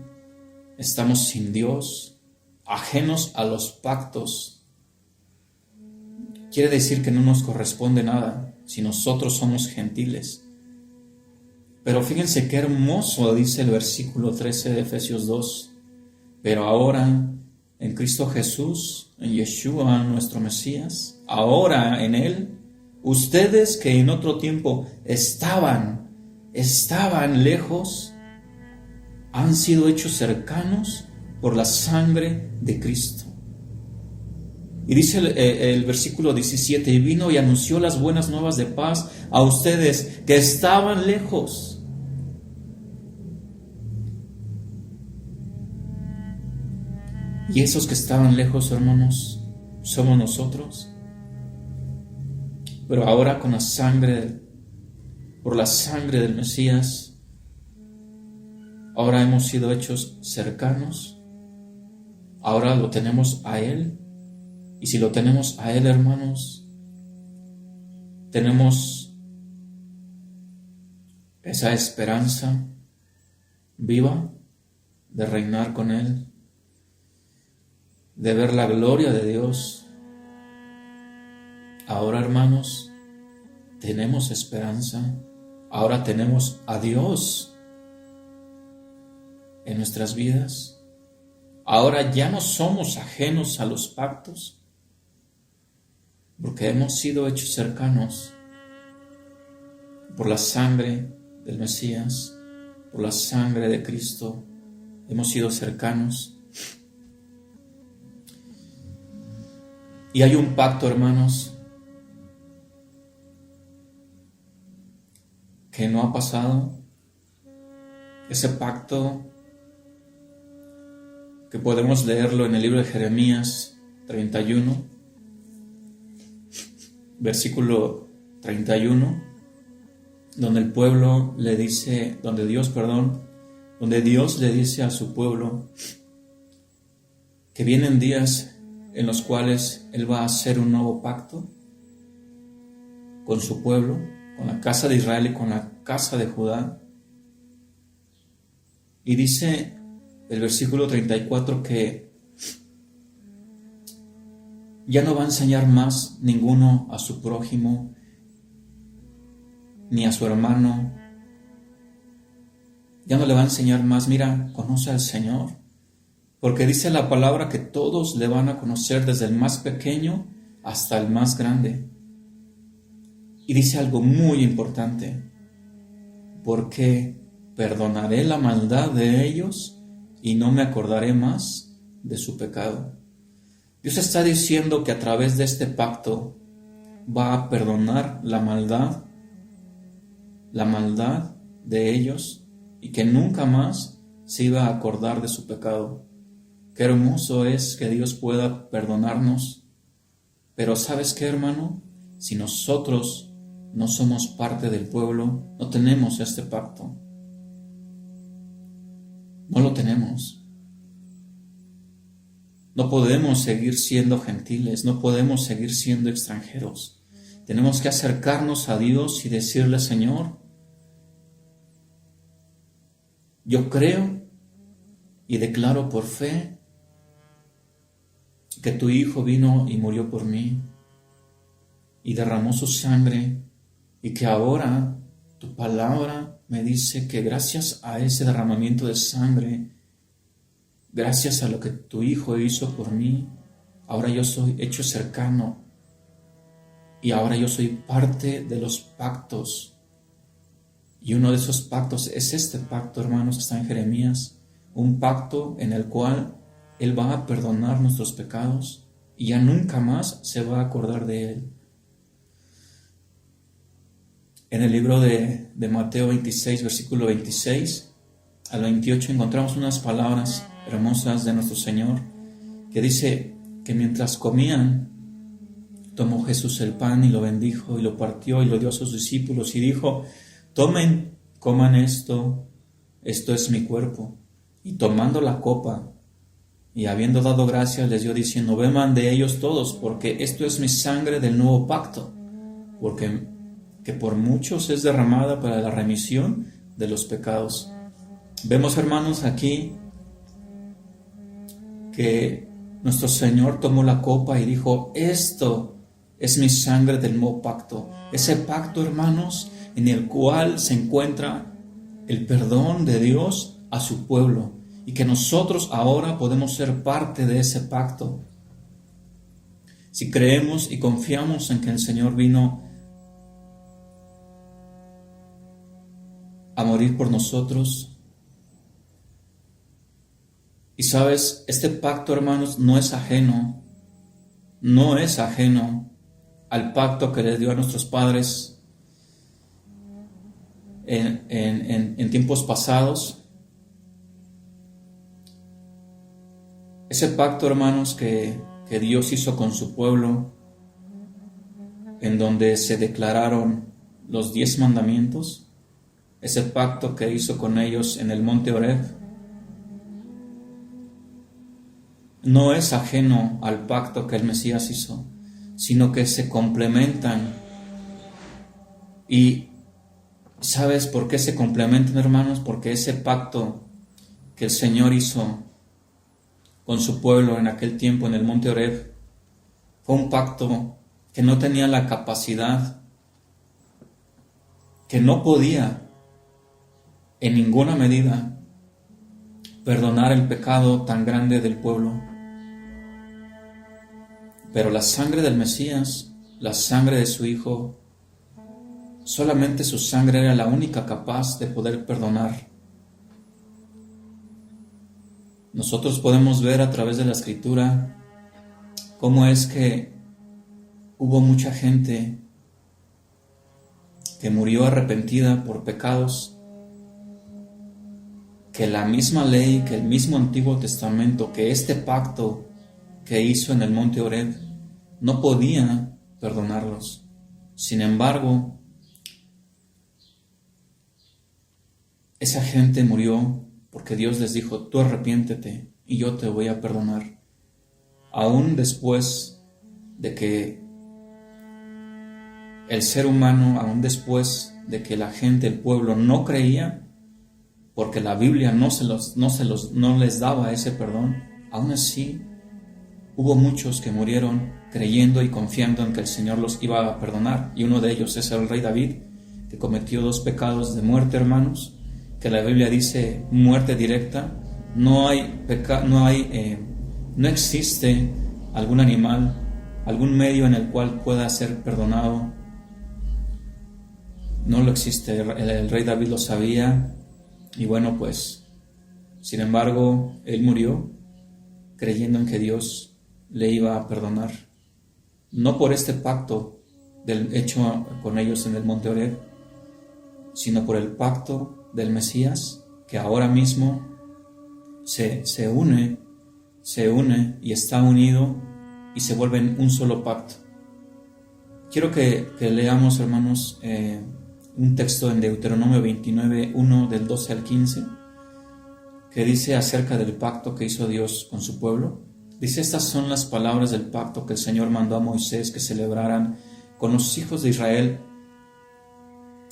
estamos sin Dios, ajenos a los pactos. Quiere decir que no nos corresponde nada si nosotros somos gentiles. Pero fíjense qué hermoso dice el versículo 13 de Efesios 2. Pero ahora, en Cristo Jesús, en Yeshua, nuestro Mesías, ahora en Él, ustedes que en otro tiempo estaban lejos, han sido hechos cercanos por la sangre de Cristo. Y dice el versículo 17, y vino y anunció las buenas nuevas de paz a ustedes que estaban lejos. Y esos que estaban lejos, hermanos, somos nosotros. Pero ahora por la sangre del Mesías, ahora hemos sido hechos cercanos. Ahora lo tenemos a Él. Y si lo tenemos a Él, hermanos, tenemos esa esperanza viva de reinar con Él, de ver la gloria de Dios. Ahora, hermanos, tenemos esperanza. Ahora tenemos a Dios en nuestras vidas. Ahora ya no somos ajenos a los pactos, porque hemos sido hechos cercanos por la sangre del Mesías, por la sangre de Cristo. Hemos sido cercanos. Y hay un pacto, hermanos, que no ha pasado. Ese pacto que podemos leerlo en el libro de Jeremías 31, versículo 31, donde el pueblo le dice, donde Dios le dice a su pueblo que vienen días en los cuales Él va a hacer un nuevo pacto con su pueblo, con la casa de Israel y con la casa de Judá. Y dice el versículo 34 que ya no va a enseñar más ninguno a su prójimo, ni a su hermano. Ya no le va a enseñar más, mira, conoce al Señor. Porque dice la palabra que todos le van a conocer, desde el más pequeño hasta el más grande. Y dice algo muy importante, porque perdonaré la maldad de ellos y no me acordaré más de su pecado. Dios está diciendo que a través de este pacto va a perdonar la maldad de ellos, y que nunca más se iba a acordar de su pecado. Qué hermoso es que Dios pueda perdonarnos. Pero ¿sabes qué, hermano? Si nosotros no somos parte del pueblo, no tenemos este pacto. No lo tenemos. No podemos seguir siendo gentiles, no podemos seguir siendo extranjeros. Tenemos que acercarnos a Dios y decirle, Señor, yo creo y declaro por fe que tu Hijo vino y murió por mí y derramó su sangre, y que ahora tu palabra me dice que gracias a ese derramamiento de sangre, gracias a lo que tu Hijo hizo por mí, ahora yo soy hecho cercano, y ahora yo soy parte de los pactos. Y uno de esos pactos es este pacto, hermanos, que está en Jeremías, un pacto en el cual Él va a perdonar nuestros pecados y ya nunca más se va a acordar de Él. En el libro de Mateo 26, versículo 26 al 28, encontramos unas palabras hermosas de nuestro Señor, que dice que mientras comían, tomó Jesús el pan y lo bendijo y lo partió y lo dio a sus discípulos y dijo: tomen, coman esto es mi cuerpo. Y tomando la copa, Y habiendo dado gracias, les dio diciendo: beban de ellos todos, porque esto es mi sangre del nuevo pacto, porque que por muchos es derramada para la remisión de los pecados. Vemos, hermanos, aquí que nuestro Señor tomó la copa y dijo: esto es mi sangre del nuevo pacto. Ese pacto, hermanos, en el cual se encuentra el perdón de Dios a su pueblo, y que nosotros ahora podemos ser parte de ese pacto. Si creemos y confiamos en que el Señor vino a morir por nosotros. Y sabes, este pacto, hermanos, no es ajeno al pacto que les dio a nuestros padres en tiempos pasados. Ese pacto, hermanos, que Dios hizo con su pueblo, en donde se declararon los 10 mandamientos, ese pacto que hizo con ellos en el monte Horeb, no es ajeno al pacto que el Mesías hizo, sino que se complementan. Y ¿sabes por qué se complementan, hermanos? Porque ese pacto que el Señor hizo con su pueblo en aquel tiempo en el monte Horeb fue un pacto que no tenía la capacidad, que no podía en ninguna medida perdonar el pecado tan grande del pueblo. Pero la sangre del Mesías, la sangre de su Hijo, solamente su sangre era la única capaz de poder perdonar. Nosotros podemos ver a través de la Escritura cómo es que hubo mucha gente que murió arrepentida por pecados, que la misma ley, que el mismo Antiguo Testamento, que este pacto que hizo en el monte Horeb no podía perdonarlos. Sin embargo, esa gente murió porque Dios les dijo: tú arrepiéntete y yo te voy a perdonar. Aún después de que el ser humano, aún después de que la gente, el pueblo, no creía, porque la Biblia no les daba ese perdón, aún así hubo muchos que murieron creyendo y confiando en que el Señor los iba a perdonar. Y uno de ellos es el rey David, que cometió 2 pecados de muerte, hermanos, que la Biblia dice muerte directa. No existe algún animal, algún medio en el cual pueda ser perdonado. No lo existe. El rey David lo sabía, y bueno, pues, sin embargo, él murió creyendo en que Dios le iba a perdonar. No por este pacto hecho con ellos en el monte Horeb, sino por el pacto del Mesías, que ahora mismo se une y está unido y se vuelve en un solo pacto. Quiero que leamos, hermanos, un texto en Deuteronomio 29, 1 del 12 al 15, que dice acerca del pacto que hizo Dios con su pueblo. Dice: estas son las palabras del pacto que el Señor mandó a Moisés que celebraran con los hijos de Israel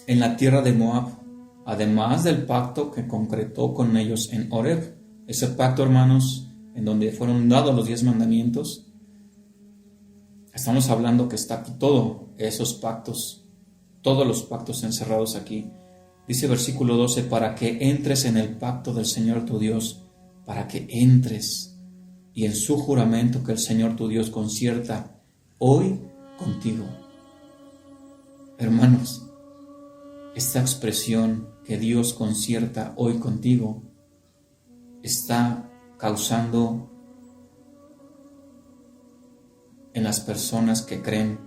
en la tierra de Moab, además del pacto que concretó con ellos en Horeb. Ese pacto, hermanos, en donde fueron dados los 10 mandamientos. Estamos hablando que está aquí todos esos pactos, todos los pactos encerrados aquí. Dice versículo 12: para que entres en el pacto del Señor tu Dios, para que entres, y en su juramento que el Señor tu Dios concierta hoy contigo. Hermanos, esta expresión que Dios concierta hoy contigo está causando en las personas que creen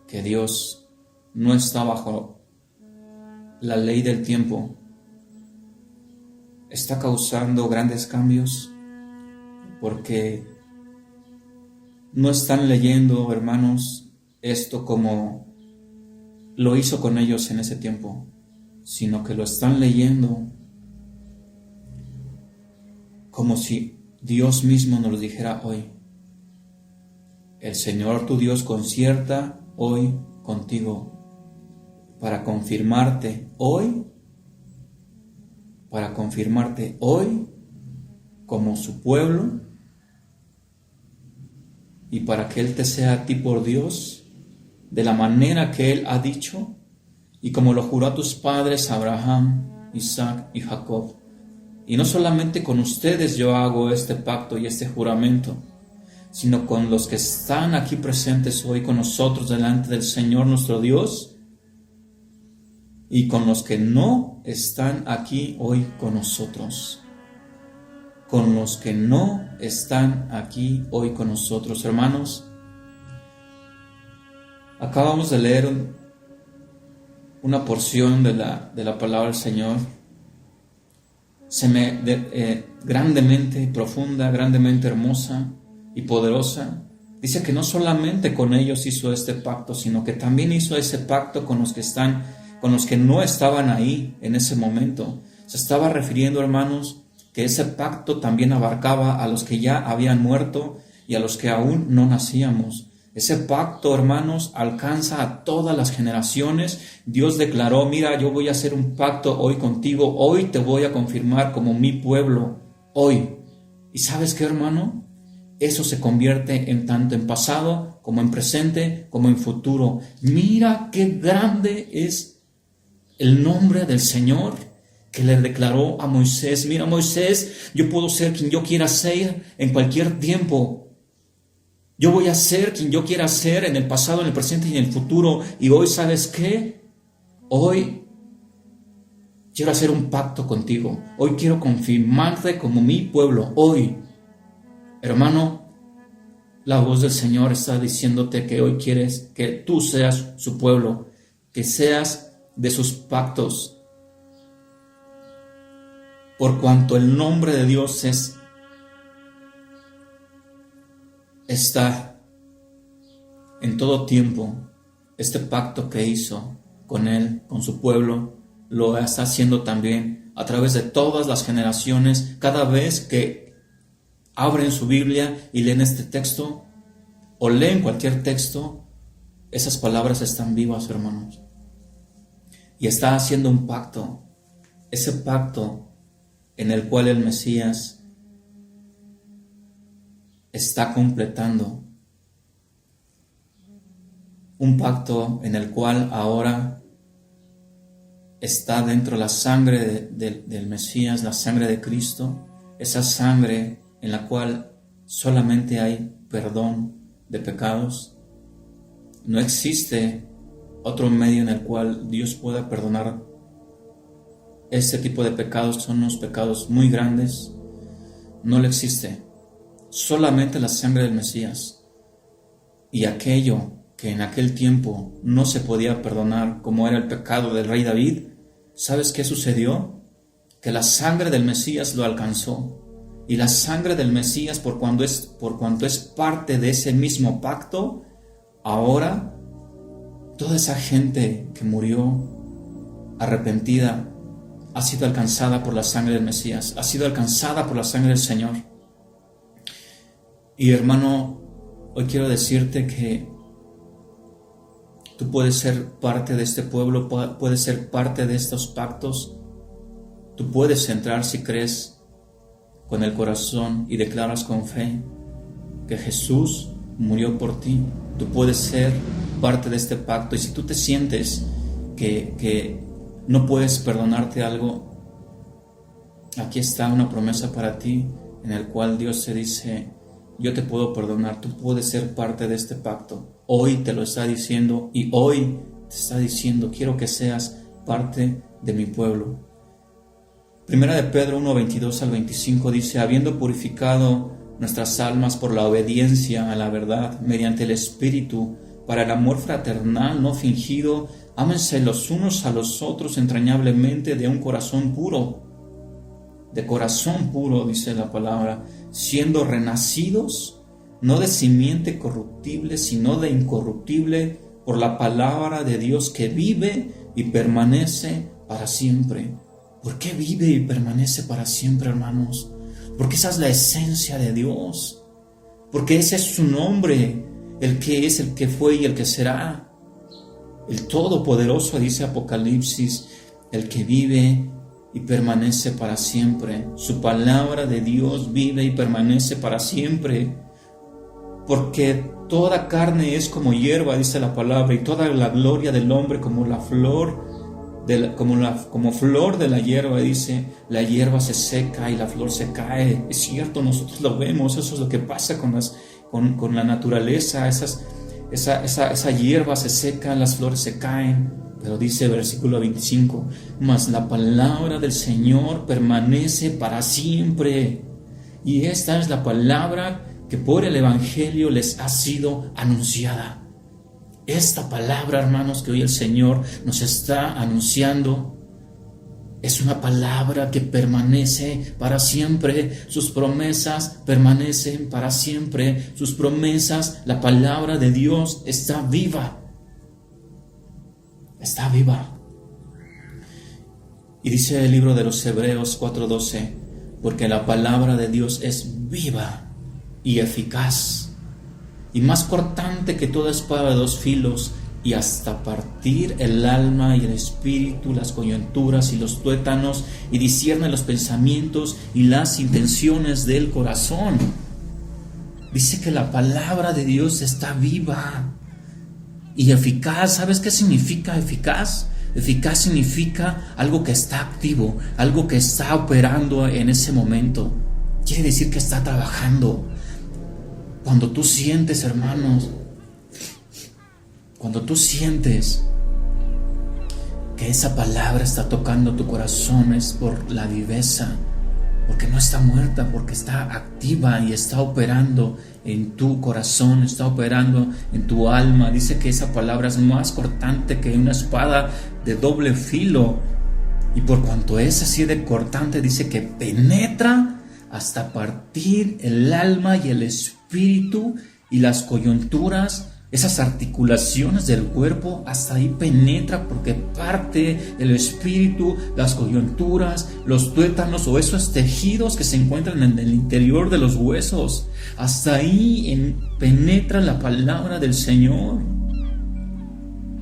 que Dios no está bajo la ley del tiempo, está causando grandes cambios, porque no están leyendo, hermanos, esto como lo hizo con ellos en ese tiempo, sino que lo están leyendo como si Dios mismo nos lo dijera hoy. El Señor tu Dios concierta hoy contigo para confirmarte hoy como su pueblo, y para que Él te sea a ti por Dios de la manera que Él ha dicho, y como lo juró a tus padres Abraham, Isaac y Jacob. Y no solamente con ustedes yo hago este pacto y este juramento, sino con los que están aquí presentes hoy con nosotros delante del Señor nuestro Dios, y con los que no están aquí hoy con nosotros. Con los que no están aquí hoy con nosotros, hermanos. Acabamos de leer una porción de la palabra del Señor. Se me grandemente profunda, grandemente hermosa y poderosa. Dice que no solamente con ellos hizo este pacto, sino que también hizo ese pacto con los que no estaban ahí en ese momento. Se estaba refiriendo, hermanos, que ese pacto también abarcaba a los que ya habían muerto y a los que aún no nacíamos. Ese pacto, hermanos, alcanza a todas las generaciones. Dios declaró: mira, yo voy a hacer un pacto hoy contigo, hoy te voy a confirmar como mi pueblo, hoy. ¿Y sabes qué, hermano? Eso se convierte en tanto en pasado, como en presente, como en futuro. Mira qué grande es el nombre del Señor, que le declaró a Moisés: mira, Moisés, yo puedo ser quien yo quiera ser en cualquier tiempo. Yo voy a ser quien yo quiera ser en el pasado, en el presente y en el futuro. Y hoy, ¿sabes qué? Hoy quiero hacer un pacto contigo. Hoy quiero confirmarte como mi pueblo. Hoy, hermano, la voz del Señor está diciéndote que hoy quieres que tú seas su pueblo, que seas de sus pactos. Por cuanto el nombre de Dios está en todo tiempo, este pacto que hizo con Él, con su pueblo, lo está haciendo también a través de todas las generaciones. Cada vez que abren su Biblia y leen este texto, o leen cualquier texto, esas palabras están vivas, hermanos. Y está haciendo un pacto, ese pacto en el cual el Mesías está completando, un pacto en el cual ahora está dentro la sangre del Mesías, la sangre de Cristo, esa sangre en la cual solamente hay perdón de pecados. No existe otro medio en el cual Dios pueda perdonar este tipo de pecados. Son unos pecados muy grandes, no lo existe. Solamente la sangre del Mesías. Y aquello que en aquel tiempo no se podía perdonar, como era el pecado del rey David, ¿sabes qué sucedió? Que la sangre del Mesías lo alcanzó. Y la sangre del Mesías, por cuanto es parte de ese mismo pacto, ahora toda esa gente que murió arrepentida ha sido alcanzada por la sangre del Mesías, ha sido alcanzada por la sangre del Señor. Y hermano, hoy quiero decirte que tú puedes ser parte de este pueblo, puedes ser parte de estos pactos. Tú puedes entrar si crees con el corazón y declaras con fe que Jesús murió por ti. Tú puedes ser parte de este pacto. Y si tú te sientes que no puedes perdonarte algo, aquí está una promesa para ti en el cual Dios te dice: yo te puedo perdonar, tú puedes ser parte de este pacto. Hoy te lo está diciendo, y hoy te está diciendo: quiero que seas parte de mi pueblo. Primera de Pedro 1, 22 al 25 dice: habiendo purificado nuestras almas por la obediencia a la verdad mediante el Espíritu, para el amor fraternal no fingido, ámense los unos a los otros entrañablemente de un corazón puro. De corazón puro, dice la palabra, siendo renacidos, no de simiente corruptible, sino de incorruptible, por la palabra de Dios que vive y permanece para siempre. ¿Por qué vive y permanece para siempre, hermanos? porque esa es la esencia de Dios, porque ese es su nombre, el que es, el que fue y el que será, el Todopoderoso, dice Apocalipsis, el que vive y permanece para siempre. Su palabra de Dios vive y permanece para siempre, porque toda carne es como hierba, dice la palabra, y toda la gloria del hombre como la flor, como flor de la hierba, dice. La hierba se seca y la flor se cae. Es cierto, nosotros lo vemos, eso es lo que pasa con la naturaleza. Esa hierba se seca, las flores se caen. Pero dice el versículo 25, mas la palabra del Señor permanece para siempre. Y esta es la palabra que por el Evangelio les ha sido anunciada. Esta palabra, hermanos, que hoy el Señor nos está anunciando, es una palabra que permanece para siempre. Sus promesas permanecen para siempre. Sus promesas, la palabra de Dios está viva. Está viva. Y dice el libro de los Hebreos 4:12, porque la palabra de Dios es viva y eficaz, y más cortante que toda espada de dos filos, y hasta partir el alma y el espíritu, las coyunturas y los tuétanos, y discierne los pensamientos y las intenciones del corazón. Dice que la palabra de Dios está viva y eficaz. ¿Sabes qué significa eficaz? Eficaz significa algo que está activo, algo que está operando en ese momento. Quiere decir que está trabajando. Cuando tú sientes, hermanos, cuando tú sientes que esa palabra está tocando tu corazón, es por la viveza, porque no está muerta, porque está activa y está operando en tu corazón, está operando en tu alma. Dice que esa palabra es más cortante que una espada de doble filo, y por cuanto es así de cortante, dice que penetra hasta partir el alma y el espíritu y las coyunturas, esas articulaciones del cuerpo. Hasta ahí penetra, porque parte el espíritu, las coyunturas, los tuétanos o esos tejidos que se encuentran en el interior de los huesos. Hasta ahí penetra la palabra del Señor,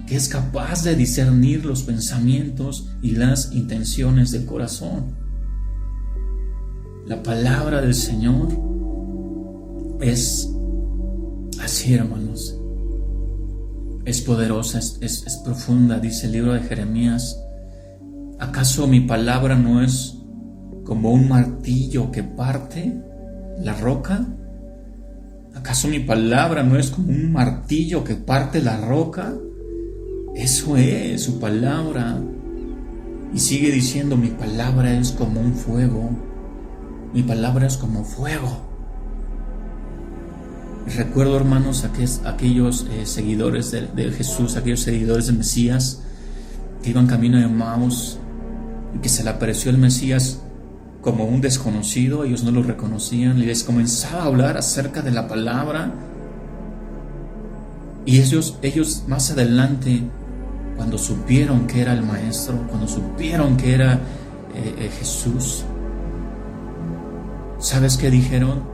que es capaz de discernir los pensamientos y las intenciones del corazón. La palabra del Señor es así, hermanos. Es poderosa, es profunda. Dice el libro de Jeremías: ¿acaso mi palabra no es como un martillo que parte la roca? ¿Acaso mi palabra no es como un martillo que parte la roca? Eso es su palabra. Y sigue diciendo: mi palabra es como un fuego. Mi palabra es como fuego. Recuerdo, hermanos, aquellos seguidores de Jesús, aquellos seguidores del Mesías, que iban camino de Emmaus y que se le apareció el Mesías como un desconocido. Ellos no lo reconocían y les comenzaba a hablar acerca de la palabra. Y ellos más adelante, cuando supieron que era el Maestro, cuando supieron que era Jesús, ¿sabes qué dijeron?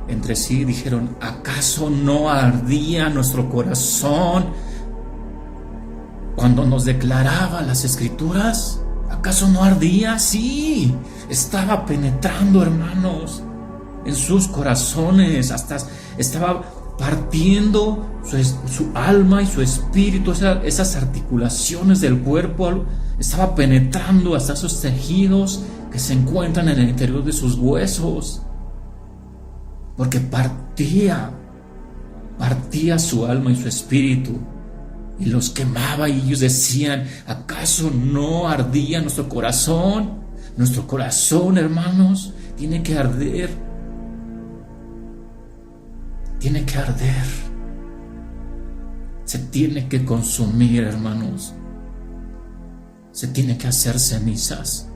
Entre sí dijeron: ¿acaso no ardía nuestro corazón cuando nos declaraba las Escrituras? ¿Acaso no ardía? Sí, estaba penetrando, hermanos, en sus corazones, hasta estaba partiendo su alma y su espíritu, esas articulaciones del cuerpo, estaba penetrando hasta esos tejidos que se encuentran en el interior de sus huesos, porque partía su alma y su espíritu y los quemaba, y ellos decían: ¿acaso no ardía nuestro corazón? Nuestro corazón, hermanos, tiene que arder. Tiene que arder. Se tiene que consumir, hermanos. Se tiene que hacer cenizas.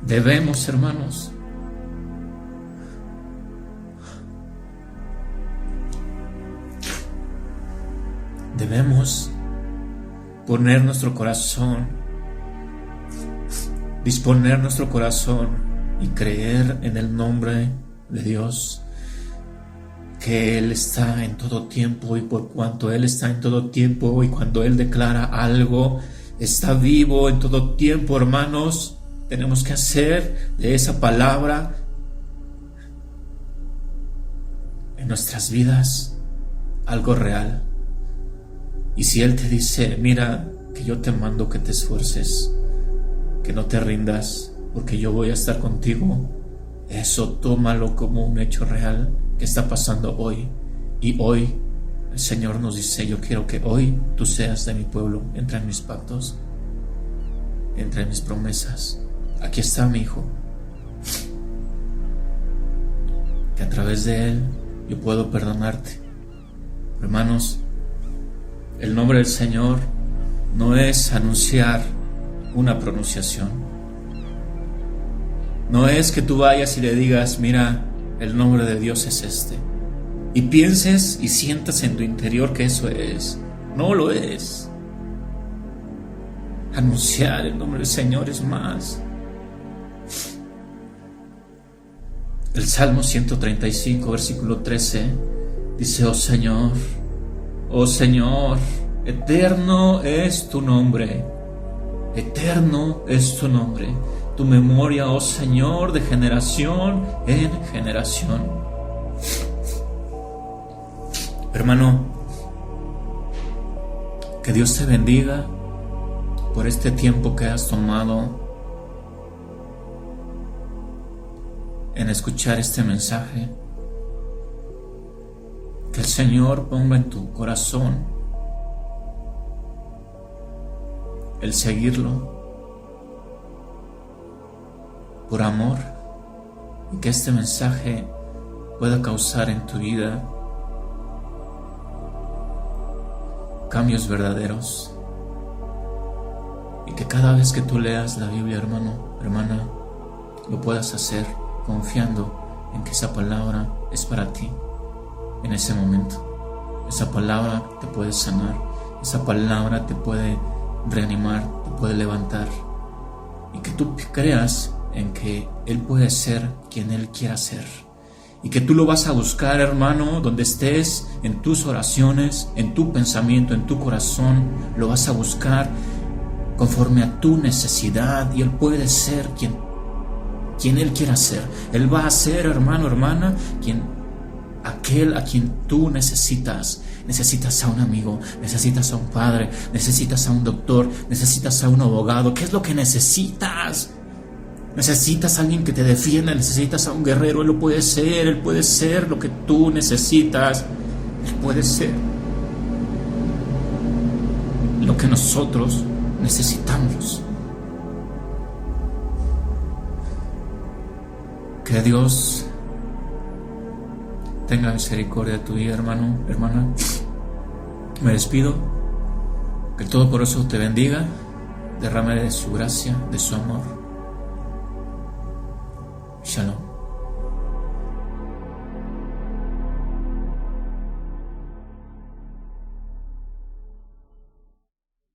Debemos, hermanos, poner nuestro corazón disponer nuestro corazón y creer en el nombre de Dios, que Él está en todo tiempo, y por cuanto Él está en todo tiempo y cuando Él declara algo, está vivo en todo tiempo, hermanos. Tenemos que hacer de esa palabra en nuestras vidas algo real. Y si Él te dice, mira, que yo te mando que te esfuerces, que no te rindas, porque yo voy a estar contigo, eso tómalo como un hecho real que está pasando hoy. Y hoy el Señor nos dice, yo quiero que hoy tú seas de mi pueblo, entra en mis pactos, entra en mis promesas. Aquí está mi hijo, que a través de él yo puedo perdonarte. Hermanos, el nombre del Señor no es anunciar una pronunciación. No es que tú vayas y le digas, mira, el nombre de Dios es este, y pienses y sientas en tu interior que eso es. No lo es. Anunciar el nombre del Señor es más. El Salmo 135, versículo 13, dice, oh Señor, eterno es tu nombre, eterno es tu nombre, tu memoria, oh Señor, de generación en generación. Hermano, que Dios te bendiga por este tiempo que has tomado en escuchar este mensaje. Que el Señor ponga en tu corazón el seguirlo por amor, y que este mensaje pueda causar en tu vida cambios verdaderos, y que cada vez que tú leas la Biblia, hermano, hermana, lo puedas hacer confiando en que esa palabra es para ti en ese momento. Esa palabra te puede sanar, esa palabra te puede reanimar, te puede levantar, y que tú creas en que Él puede ser quien Él quiera ser, y que tú lo vas a buscar, hermano, donde estés, en tus oraciones, en tu pensamiento, en tu corazón, lo vas a buscar conforme a tu necesidad, y Él puede ser quien Él quiera ser. Él va a ser, hermano, hermana, aquel a quien tú necesitas. Necesitas a un amigo, necesitas a un padre, necesitas a un doctor, necesitas a un abogado. ¿Qué es lo que necesitas? Necesitas a alguien que te defienda, necesitas a un guerrero. Él puede ser lo que tú necesitas. Él puede ser lo que nosotros necesitamos. Que Dios tenga misericordia de tu vida, hermano, hermana. Me despido. Que el Todopoderoso te bendiga, derrame de su gracia, de su amor.